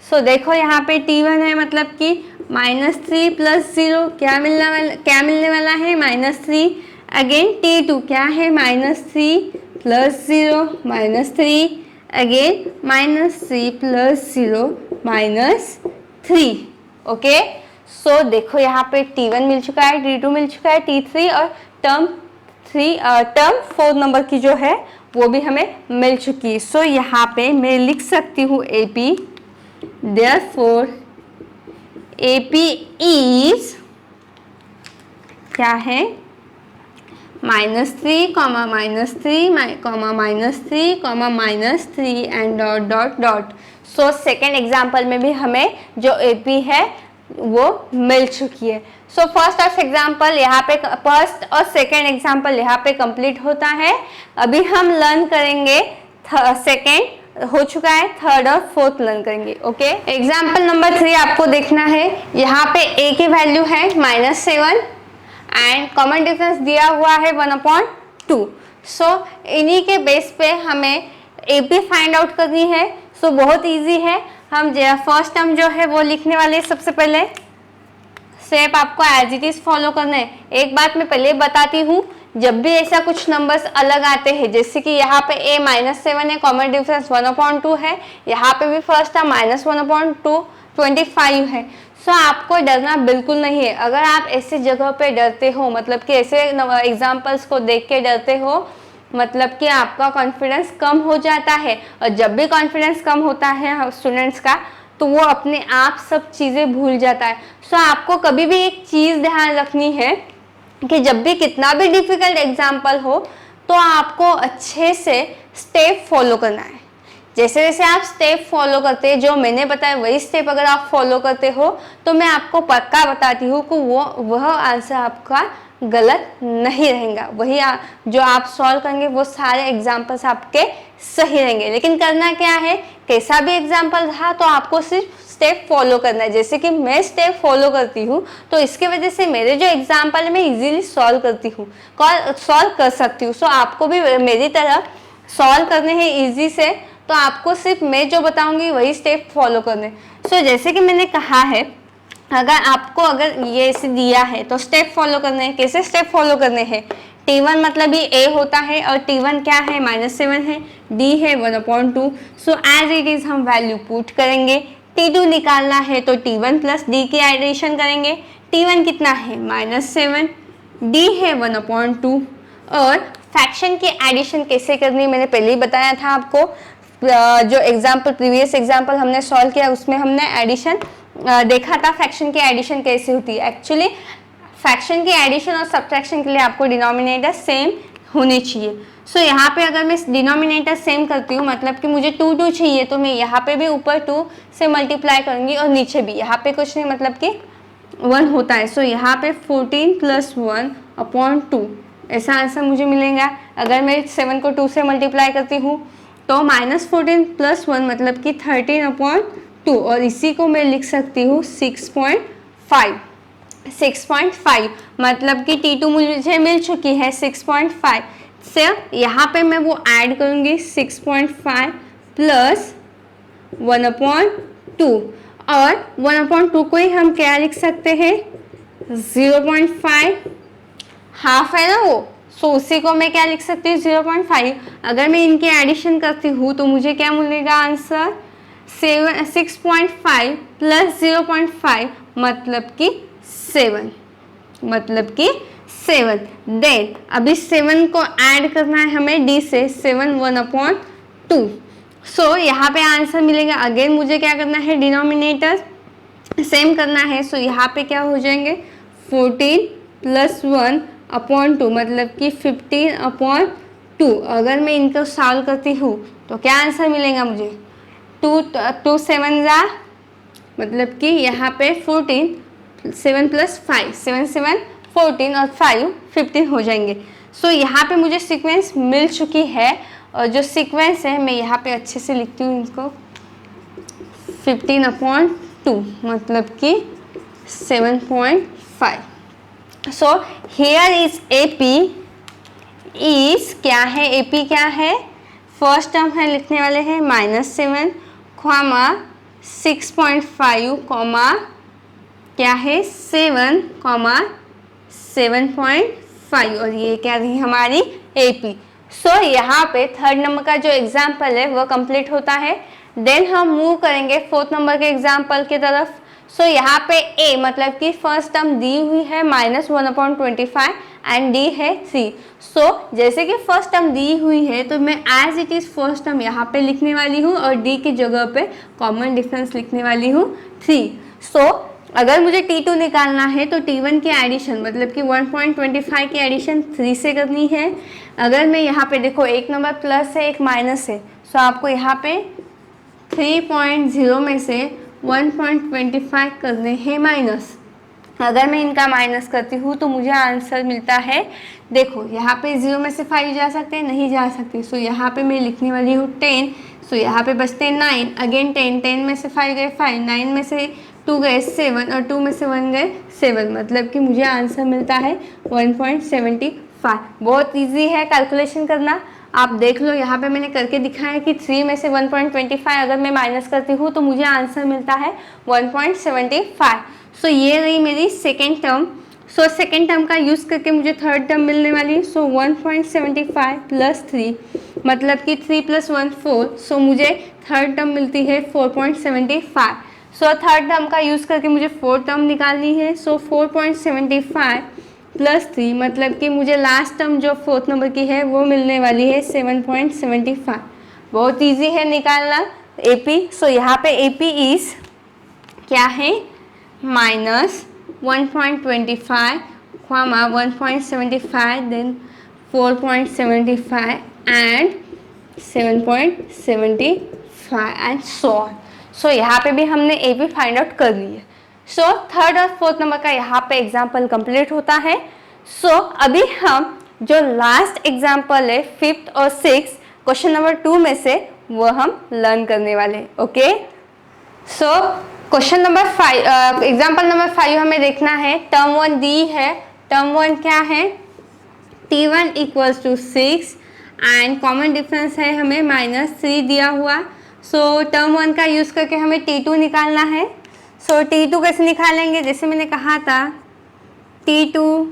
सो देखो यहाँ पे T1 है, मतलब कि -3 प्लस 0 क्या मिलने वाला है, -3। अगेन T2 क्या है, -3 प्लस 0 -3, अगेन -3 प्लस 0 -3, ओके। सो देखो यहाँ पे T1 मिल चुका है, T2 मिल चुका है, T3 और टर्म 4 नंबर की जो है वो भी हमें मिल चुकी है। सो यहाँ पे मैं लिख सकती हूँ AP, देयरफॉर AP इज क्या है, -3, -3 and dot. So second example में भी हमें जो AP है वो मिल चुकी है। सो फर्स्ट और सेकेंड एग्जाम्पल यहाँ पे कंप्लीट होता है। अभी हम लर्न करेंगे सेकेंड हो चुका है, थर्ड और फोर्थ लर्न करेंगे, ओके। एग्जाम्पल नंबर 3 आपको देखना है। यहाँ पे A की वैल्यू है -7 एंड कॉमन डिफरेंस दिया हुआ है 1/2। सो इन्हीं के बेस पे हमें AP फाइंड आउट करनी है। सो बहुत इजी है, हम फर्स्ट टर्म जो है वो लिखने वाले। सबसे पहले स्टेप आपको एज इट इज फॉलो करना है। एक बात मैं पहले बताती हूँ, जब भी ऐसा कुछ नंबर्स अलग आते हैं, जैसे कि यहाँ पे A -7 है, कॉमन डिफरेंस 1/2 है, यहाँ पे भी फर्स्ट टर्म -1/2 25 है। सो आपको डरना बिल्कुल नहीं है। अगर आप ऐसे जगह पे डरते हो, मतलब कि ऐसे एग्जाम्पल्स को देख के डरते हो, मतलब कि आपका कॉन्फिडेंस कम हो जाता है। और जब भी कॉन्फिडेंस कम होता है स्टूडेंट्स का, तो वो अपने आप सब चीज़ें भूल जाता है। सो आपको कभी भी एक चीज़ ध्यान रखनी है कि जब भी कितना भी डिफिकल्ट एग्जाम्पल हो, तो आपको अच्छे से स्टेप फॉलो करना है। जैसे जैसे आप स्टेप फॉलो करते हैं, जो मैंने बताया वही स्टेप अगर आप फॉलो करते हो, तो मैं आपको पक्का बताती हूँ कि वह आंसर आपका गलत नहीं रहेगा। वही जो आप सॉल्व करेंगे वो सारे एग्जाम्पल्स आपके सही रहेंगे। लेकिन करना क्या है, कैसा भी एग्जाम्पल रहा तो आपको सिर्फ स्टेप फॉलो करना है। जैसे कि मैं स्टेप फॉलो करती हूँ, तो इसके वजह से मेरे जो एग्जाम्पल है मैं इजीली सॉल्व करती हूँ, सॉल्व कर सकती हूँ। सो आपको भी मेरी तरह सॉल्व करने हैं इजी से, तो आपको सिर्फ मैं जो बताऊंगी वही स्टेप फॉलो करने। सो जैसे कि मैंने कहा है, अगर ये ऐसे दिया है तो स्टेप फॉलो करने हैं। कैसे स्टेप फॉलो करने हैं, T1 मतलब ये A होता है, और T1 क्या है, -7 है, D है 1/2। सो एज इट इज हम वैल्यू पुट करेंगे। T2 निकालना है तो T1 प्लस D की एडिशन करेंगे। T1 कितना है, -7, D है 1/2। और फ्रैक्शन की एडिशन कैसे करनी मैंने पहले ही बताया था आपको। जो एग्जाम्पल प्रीवियस एग्जाम्पल हमने सॉल्व किया उसमें हमने एडिशन देखा था, फ्रैक्शन की एडिशन कैसे होती है। एक्चुअली फ्रैक्शन की एडिशन और सब्ट्रैक्शन के लिए आपको डिनोमिनेटर सेम होने चाहिए। सो यहाँ पे अगर मैं डिनोमिनेटर सेम करती हूँ, मतलब कि मुझे 2 चाहिए, तो मैं यहाँ पे भी ऊपर 2 से मल्टीप्लाई करूँगी और नीचे भी, यहाँ पे कुछ नहीं, मतलब कि 1 होता है। सो यहाँ पे 14 + 1/2 ऐसा आंसर मुझे मिलेगा। अगर मैं 7 को 2 से मल्टीप्लाई करती हूँ तो -14 + 1 मतलब कि 13/2, और इसी को मैं लिख सकती हूँ 6.5 मतलब कि T2 मुझे मिल चुकी है 6.5 से। यहाँ पे मैं वो ऐड करूँगी 6.5 + 1/2, और 1/2 को ही हम क्या लिख सकते हैं, 0.5, हाफ है ना वो। सो उसी को मैं क्या लिख सकती हूँ, 0.5। अगर मैं इनके एडिशन करती हूँ तो मुझे क्या मिलेगा आंसर, 6.5 + 0.5 मतलब कि 7। देन अभी 7 को ऐड करना है हमें D से, 7 1/2। सो यहाँ पे आंसर मिलेगा। अगेन मुझे क्या करना है, डिनोमिनेटर सेम करना है। सो यहाँ पे क्या हो जाएंगे, 14 + 1/2 मतलब कि 15/2। अगर मैं इनको सॉल्व करती हूँ तो क्या आंसर मिलेगा मुझे, 2 7 जा, मतलब कि यहाँ पे 14, 7 + 5, 7 7 14 और 5 15 हो जाएंगे। सो यहाँ पे मुझे सीक्वेंस मिल चुकी है, और जो सीक्वेंस है मैं यहाँ पे अच्छे से लिखती हूँ इसको, 15/2 मतलब कि 7.5। सो हियर इज AP इज क्या है, AP क्या है, फर्स्ट टर्म है लिखने वाले हैं -7, 6.5, क्या है 7, 7.5, और ये क्या रही हमारी AP। सो यहाँ पे थर्ड नंबर का जो एग्जाम्पल है वो कंप्लीट होता है। देन हम मूव करेंगे फोर्थ नंबर के एग्जाम्पल की तरफ। सो यहाँ पे A मतलब कि फर्स्ट टर्म दी हुई है -1/25 एंड D है 3। सो जैसे कि फर्स्ट टर्म दी हुई है तो मैं as it is first term यहाँ पे लिखने वाली हूँ, और D की जगह पे कॉमन डिफरेंस लिखने वाली हूँ 3। सो अगर मुझे T2 निकालना है तो T1 की एडिशन मतलब कि 1.25 की एडिशन 3 से करनी है। अगर मैं यहाँ पे देखो, एक नंबर प्लस है एक माइनस है, सो आपको यहाँ पे 3.0 में से 1.25 करने हैं माइनस। अगर मैं इनका माइनस करती हूँ तो मुझे आंसर मिलता है, देखो यहाँ पे 0 में से 5 जा सकते हैं, नहीं जा सकते। सो यहाँ पे मैं लिखने वाली हूँ 10। सो यहाँ पे बचते 9, अगेन 10 में से 5 गए 5, 9 में से 2 गए 7, और 2 में से 1 गए 7, मतलब कि मुझे आंसर मिलता है 1.75। बहुत ईजी है कैलकुलेशन करना, आप देख लो यहाँ पे मैंने करके दिखाया कि 3 में से 1.25 अगर मैं माइनस करती हूँ तो मुझे आंसर मिलता है 1.75। सो ये रही मेरी second term. So second term का यूज़ करके मुझे थर्ड टर्म मिलने वाली है। सो 1.75 + 3 मतलब कि 3 + 1 4। सो मुझे थर्ड टर्म मिलती है 4.75। सो थर्ड टर्म का यूज़ करके मुझे फोर्थ टर्म निकालनी है। सो 4.75 प्लस 3 मतलब कि मुझे लास्ट टर्म जो फोर्थ नंबर की है वो मिलने वाली है 7.75। बहुत इजी है निकालना AP। सो यहाँ पे AP इज क्या है, minus 1.25 comma 1.75 then 4.75 and 7.75 and so on. So यहाँ पे भी हमने AP फाइंड आउट कर ली है। सो थर्ड और फोर्थ नंबर का यहाँ पे एग्जाम्पल कंप्लीट होता है। सो अभी हम जो लास्ट एग्जाम्पल है फिफ्थ और सिक्स क्वेश्चन नंबर 2 में से वो हम लर्न करने वाले हैं। Okay, so question number 5 example number 5 हमें देखना है। टर्म 1 दी है। टर्म 1 क्या है, T1 equals to 6 and common difference है हमें -3 दिया हुआ। सो टर्म 1 का यूज़ करके हमें T2 निकालना है। सो T2 कैसे निकालेंगे, जैसे मैंने कहा था T2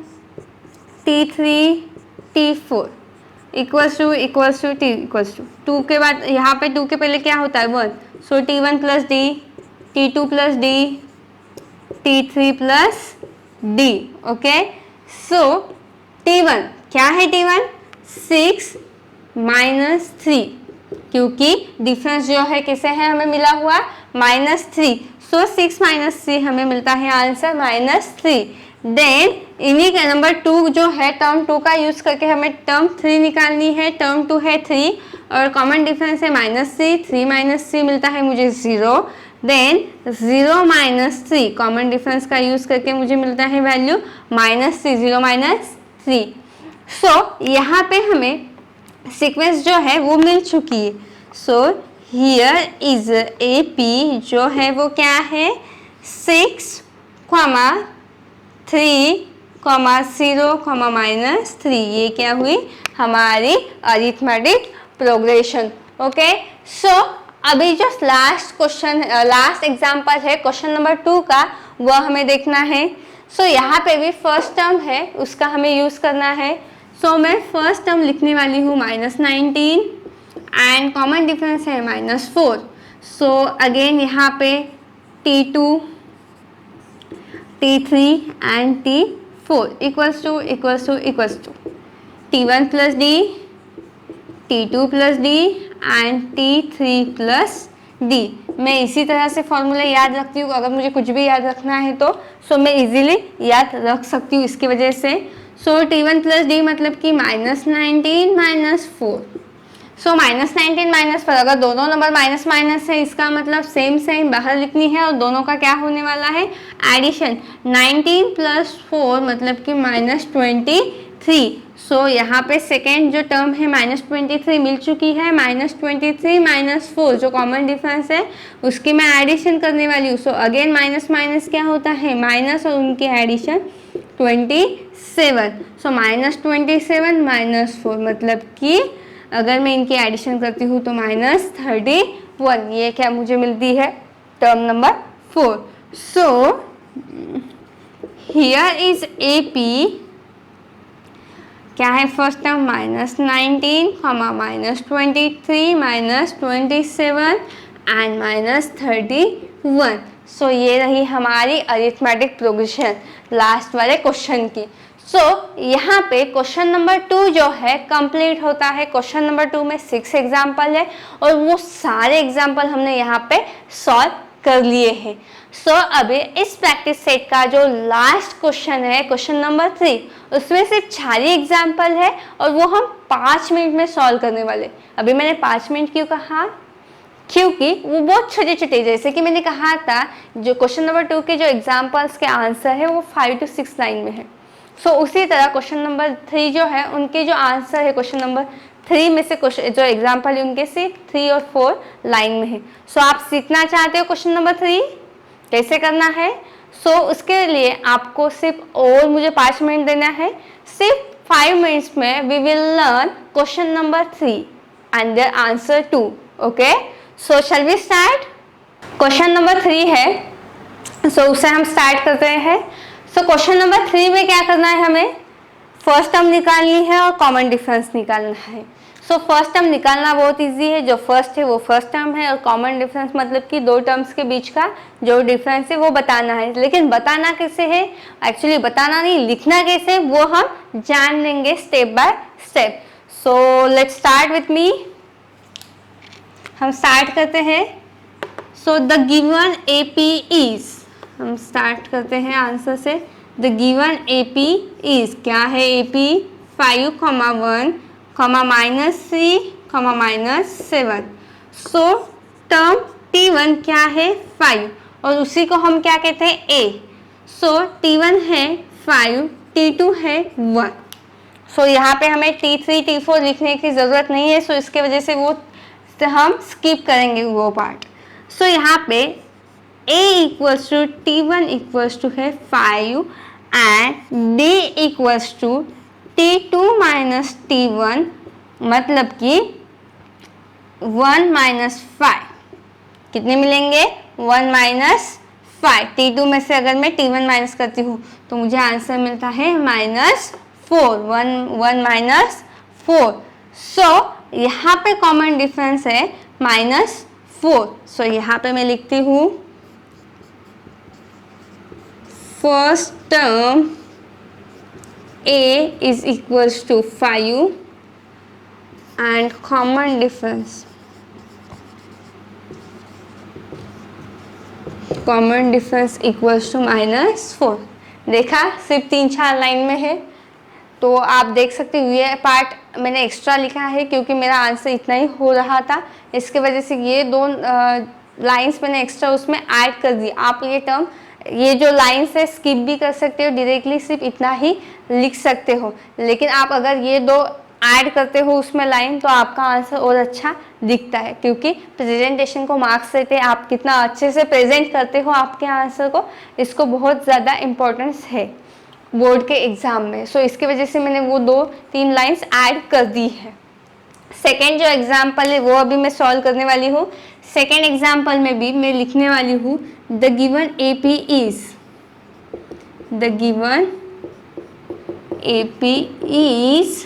T3 T4 equals to T equals to 2 के बाद यहाँ पे 2 के पहले क्या होता है 1। So T1 plus D, T2 plus D, T3 plus D। Okay, so T1 क्या है, T1 6 माइनस 3 क्योंकि डिफरेंस जो है किसे है हमें मिला हुआ -3। सो 6 माइनस 3 हमें मिलता है आंसर -3। देन इन्हीं का नंबर 2 जो है टर्म 2 का यूज करके हमें टर्म 3 निकालनी है। टर्म 2 है 3 और कॉमन डिफरेंस है -3। 3 माइनस 3 मिलता है मुझे 0। देन 0 माइनस 3 कॉमन डिफरेंस का यूज करके मुझे मिलता है वैल्यू -3। 0 माइनस 3। सो यहाँ पे हमें सीक्वेंस जो है वो मिल चुकी है। सो हियर इज AP जो है वो क्या है 6, 3, 0, -3। ये क्या हुई हमारी अरिथमेटिक प्रोग्रेशन। ओके, सो अभी जो लास्ट एग्जांपल है क्वेश्चन नंबर 2 का वो हमें देखना है। सो यहाँ पे भी फर्स्ट टर्म है उसका हमें यूज़ करना है। सो मैं फर्स्ट टर्म लिखने वाली हूँ -19 एंड कॉमन डिफरेंस है -4। सो अगेन यहाँ पे T2 T3 and T4 equals to T1 plus D, T2 plus D and T3 plus D। मैं इसी तरह से फॉर्मूला याद रखती हूँ, अगर मुझे कुछ भी याद रखना है तो सो मैं इजीली याद रख सकती हूँ इसकी वजह से। सो T1 प्लस D मतलब कि -19 -4। सो -19 -4 अगर दोनों नंबर माइनस माइनस है इसका मतलब सेम सेम बाहर लिखनी है और दोनों का क्या होने वाला है एडिशन। 19 प्लस 4 मतलब कि -23। सो यहाँ पे सेकेंड जो टर्म है -23 मिल चुकी है। -23 -4 जो कॉमन डिफरेंस है उसकी मैं एडिशन करने वाली हूँ। सो अगेन माइनस माइनस क्या होता है माइनस और उनकी एडिशन 27। सो -27 -4 मतलब कि अगर मैं इनकी एडिशन करती हूँ तो -31। ये क्या मुझे मिलती है term number 4। So here is AP क्या है फर्स्ट टर्म -19, -23 -27 एंड -31। सो ये रही हमारी अरिथमेटिक प्रोग्रेशन लास्ट वाले क्वेश्चन की। सो यहाँ पे क्वेश्चन नंबर 2 जो है कंप्लीट होता है। क्वेश्चन नंबर 2 में 6 एग्जाम्पल है और वो सारे एग्जाम्पल हमने यहाँ पे सॉल्व कर लिए हैं। सो अभी इस प्रैक्टिस सेट का जो लास्ट क्वेश्चन है क्वेश्चन नंबर 3 उसमें सिर्फ 4 एग्जाम्पल है और वो हम 5 मिनट में सॉल्व करने वाले। अभी मैंने 5 मिनट क्यों कहा, क्योंकि वो बहुत छोटे छोटे, जैसे कि मैंने कहा था जो क्वेश्चन नंबर 2 के जो एग्जाम्पल्स के आंसर है वो 5 to 6 लाइन में है। सो उसी तरह क्वेश्चन नंबर 3 जो है उनके जो आंसर है क्वेश्चन नंबर 3 में से जो एग्जाम्पल है उनके सिर्फ 3 और 4 लाइन में है। सो आप सीखना चाहते हो क्वेश्चन नंबर 3 कैसे करना है। सो उसके लिए आपको सिर्फ और मुझे 5 मिनट देना है। सिर्फ 5 मिनट्स में we will learn question number 3 and their answer 2। Okay, so shall we start. Question number 3 है, सो उसे हम स्टार्ट करते हैं। सो क्वेश्चन नंबर 3 में क्या करना है, हमें फर्स्ट टर्म निकालनी है और कॉमन डिफरेंस निकालना है। सो फर्स्ट टर्म निकालना बहुत इजी है, जो फर्स्ट है वो फर्स्ट टर्म है और कॉमन डिफरेंस मतलब कि दो टर्म्स के बीच का जो डिफरेंस है वो बताना है। लेकिन बताना कैसे है, एक्चुअली बताना नहीं, लिखना कैसे वो हम जान लेंगे step by step. So let's start with me. हम स्टार्ट करते हैं। So the given AP is, हम स्टार्ट करते हैं आंसर से। द गिवन एपी इज, क्या है एपी, 5, 1, -3, -7। सो टर्म T1 क्या है 5 और उसी को हम क्या कहते हैं A। सो T1 है 5, T2 है 1। सो यहाँ पे हमें T3 T4 लिखने की ज़रूरत नहीं है, सो इसके वजह से वो हम स्किप करेंगे वो पार्ट। सो यहाँ पे A equals to T1 equals to है 5 and D equals to T2 minus T1 मतलब कि 1 माइनस 5। कितने मिलेंगे, 1 माइनस 5। T2 में से अगर मैं T1 माइनस करती हूँ तो मुझे आंसर मिलता है -4, 1 माइनस 4। सो यहाँ पे कॉमन डिफरेंस है -4। सो यहाँ पे मैं लिखती हूँ first term A is equals to 5 and common difference equals to -4। देखा, सिर्फ 3-4 लाइन में है, तो आप देख सकते हो ये पार्ट मैंने एक्स्ट्रा लिखा है क्योंकि मेरा आंसर इतना ही हो रहा था, इसके वजह से ये 2 लाइंस मैंने एक्स्ट्रा उसमें ऐड कर दी। आप ये टर्म, ये जो लाइंस है स्किप भी कर सकते हो, डायरेक्टली सिर्फ इतना ही लिख सकते हो। लेकिन आप अगर ये 2 ऐड करते हो उसमें लाइन तो आपका आंसर और अच्छा दिखता है, क्योंकि प्रेजेंटेशन को मार्क्स देते हैं, आप कितना अच्छे से प्रेजेंट करते हो आपके आंसर को, इसको बहुत ज़्यादा इम्पोर्टेंस है बोर्ड के एग्ज़ाम में। सो इसकी वजह से मैंने वो 2-3 लाइंस ऐड कर दी है। सेकेंड जो एग्जाम्पल है वो अभी मैं सॉल्व करने वाली हूँ। सेकेंड एग्जाम्पल में भी मैं लिखने वाली हूँ the given AP is, the given AP is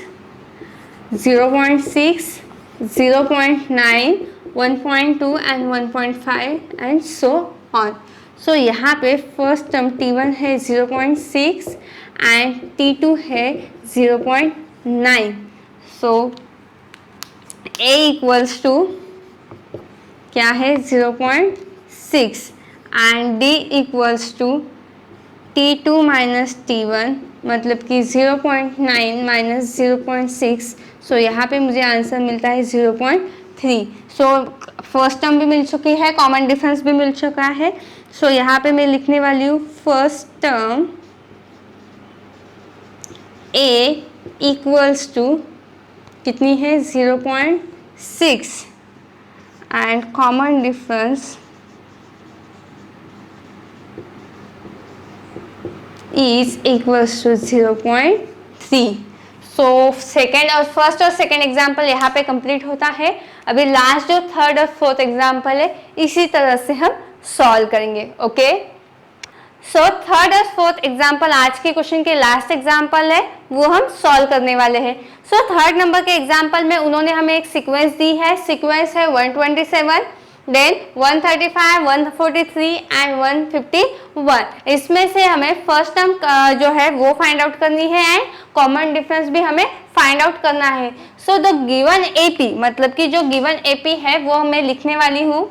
0.6, 0.9, 1.2 and 1.5 and so on. So यहाँ पे फर्स्ट टर्म T1 है 0.6 एंड T2 है 0.9। सो A इक्वल्स टू क्या है 0.6 and D equals to T2 minus T1 मतलब कि 0.9 माइनस 0.6। सो यहाँ पे मुझे आंसर मिलता है 0.3। सो फर्स्ट टर्म भी मिल चुकी है, कॉमन डिफरेंस भी मिल चुका है। सो यहाँ पे मैं लिखने वाली हूँ first term A equals to कितनी है 0.6 and common difference is equals to 0.3। So second और फर्स्ट और सेकेंड एग्जाम्पल यहाँ पे कंप्लीट होता है। अभी लास्ट जो थर्ड और फोर्थ एग्जाम्पल है इसी तरह से हम सॉल्व करेंगे। ओके, सो थर्ड और फोर्थ एग्जाम्पल आज के क्वेश्चन के लास्ट एग्जाम्पल है, वो हम सॉल्व करने वाले हैं। सो थर्ड नंबर के एग्जाम्पल में उन्होंने हमें एक सीक्वेंस दी है, सीक्वेंस है 127, देन 135, 143 एंड 151। इसमें से हमें फर्स्ट टर्म जो है वो फाइंड आउट करनी है एंड कॉमन डिफरेंस भी हमें फाइंड आउट करना है। सो द गिवन AP मतलब कि जो गिवन AP है वो मैं लिखने वाली हूँ।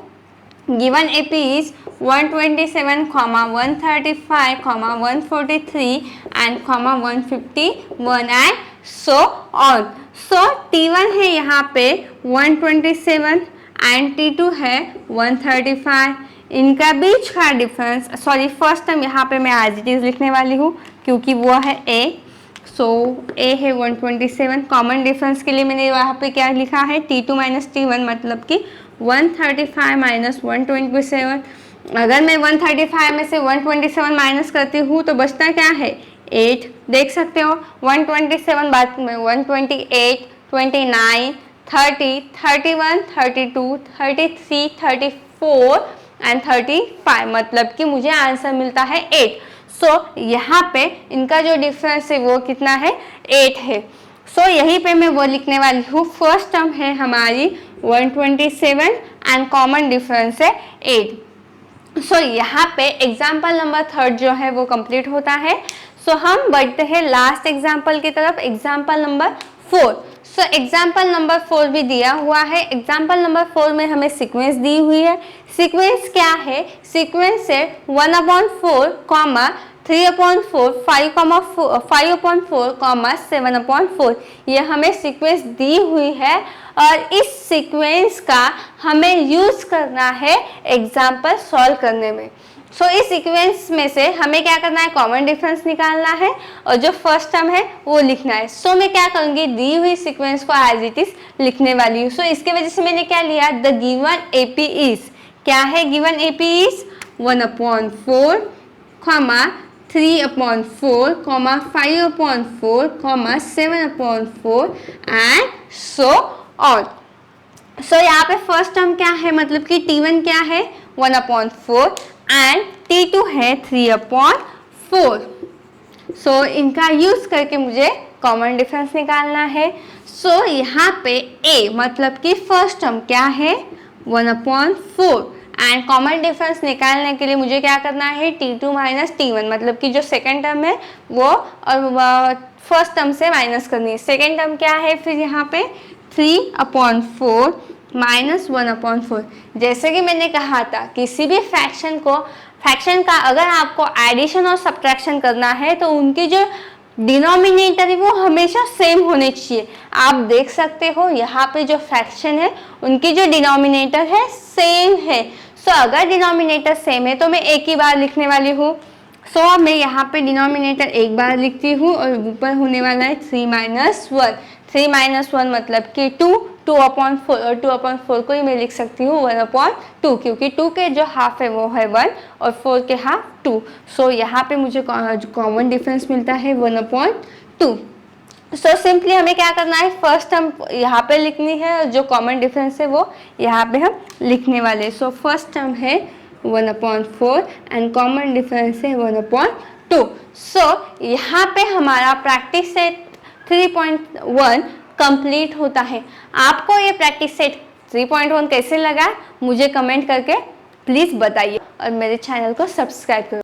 Given AP is 127, 135, 143 and 151 and so on. So T1 है यहाँ पे 127 एंड T2 है 135। इनका बीच का डिफरेंस, सॉरी फर्स्ट टर्म यहाँ पे मैं एज इट इज लिखने वाली हूँ क्योंकि वो है A। सो A है 127, कॉमन डिफरेंस के लिए मैंने यहाँ पे क्या लिखा है T2 माइनस T1 मतलब कि 135 माइनस 127। अगर मैं 135 में से 127 माइनस करती हूँ तो बचता क्या है 8। देख सकते हो 127 बाद में 128, 29, 30, 31, 32, 33, 34 एंड 35 मतलब कि मुझे आंसर मिलता है 8। सो यहाँ पे इनका जो डिफरेंस है वो कितना है 8 है। सो यहीं पे मैं वो लिखने वाली हूँ। फर्स्ट टर्म है हमारी 127 एंड कॉमन डिफरेंस है 8। सो यहाँ पे एग्जाम्पल नंबर 3 जो है वो कंप्लीट होता है। सो हम बढ़ते हैं लास्ट एग्जाम्पल की तरफ, example number 4। So example number 4 भी दिया हुआ है। एग्जाम्पल नंबर 4 में हमें सीक्वेंस दी हुई है। सीक्वेंस क्या है? सीक्वेंस है 1/4, 3/4, 5/4, 7/4। ये हमें सीक्वेंस दी हुई है और इस सीक्वेंस का हमें यूज करना है एग्जाम्पल सॉल्व करने में। सो इस सीक्वेंस में से हमें क्या करना है? कॉमन डिफरेंस निकालना है और जो फर्स्ट टर्म है वो लिखना है। सो मैं क्या करूंगी? दी हुई सीक्वेंस को एज इट इज लिखने वाली हूँ। सो इसके वजह से मैंने क्या लिया? द गिवन एपी इज, क्या है given AP is? 1/4, 3/4, 5/4, 7/4 and so on. So यहाँ पे फर्स्ट टर्म क्या है? मतलब कि T1 क्या है? 1/4 एंड T2 है 3/4। सो इनका यूज करके मुझे कॉमन डिफरेंस निकालना है। सो यहाँ पे A मतलब कि फर्स्ट टर्म क्या है? 1/4 एंड कॉमन डिफरेंस निकालने के लिए मुझे क्या करना है? T2 माइनस T1 मतलब कि जो सेकेंड टर्म है वो और फर्स्ट टर्म से माइनस करनी है। सेकेंड टर्म क्या है फिर यहाँ पे? 3/4 माइनस 1/4। जैसे कि मैंने कहा था किसी भी फ्रैक्शन का अगर आपको एडिशन और सब्ट्रैक्शन करना है तो उनकी जो डिनोमिनेटर है वो हमेशा सेम होने चाहिए। आप देख सकते हो यहाँ पे जो फ्रैक्शन है उनकी जो डिनोमिनेटर है सेम है। सो अगर डिनोमिनेटर सेम है तो मैं एक ही बार लिखने वाली हूँ। सो मैं यहाँ पे डिनोमिनेटर एक बार लिखती हूँ और ऊपर होने वाला है 3 - 1। 3 - 1 मतलब कि 2/4 और 2/4 को ही मैं लिख सकती हूँ 1/2 क्योंकि 2 के जो हाफ है वो है 1 और 4 के हाफ 2। सो यहाँ पे मुझे कॉमन डिफरेंस मिलता है 1/2। सो सिंपली हमें क्या करना है? फर्स्ट टर्म यहाँ पे लिखनी है और जो कॉमन डिफरेंस है वो यहाँ पे हम लिखने वाले। सो फर्स्ट टर्म है 1/4 एंड कॉमन डिफरेंस है 1/2। सो यहाँ पे हमारा प्रैक्टिस सेट 3.1 कंप्लीट होता है। आपको ये प्रैक्टिस सेट 3.1 कैसे लगा मुझे कमेंट करके प्लीज़ बताइए और मेरे चैनल को सब्सक्राइब करो।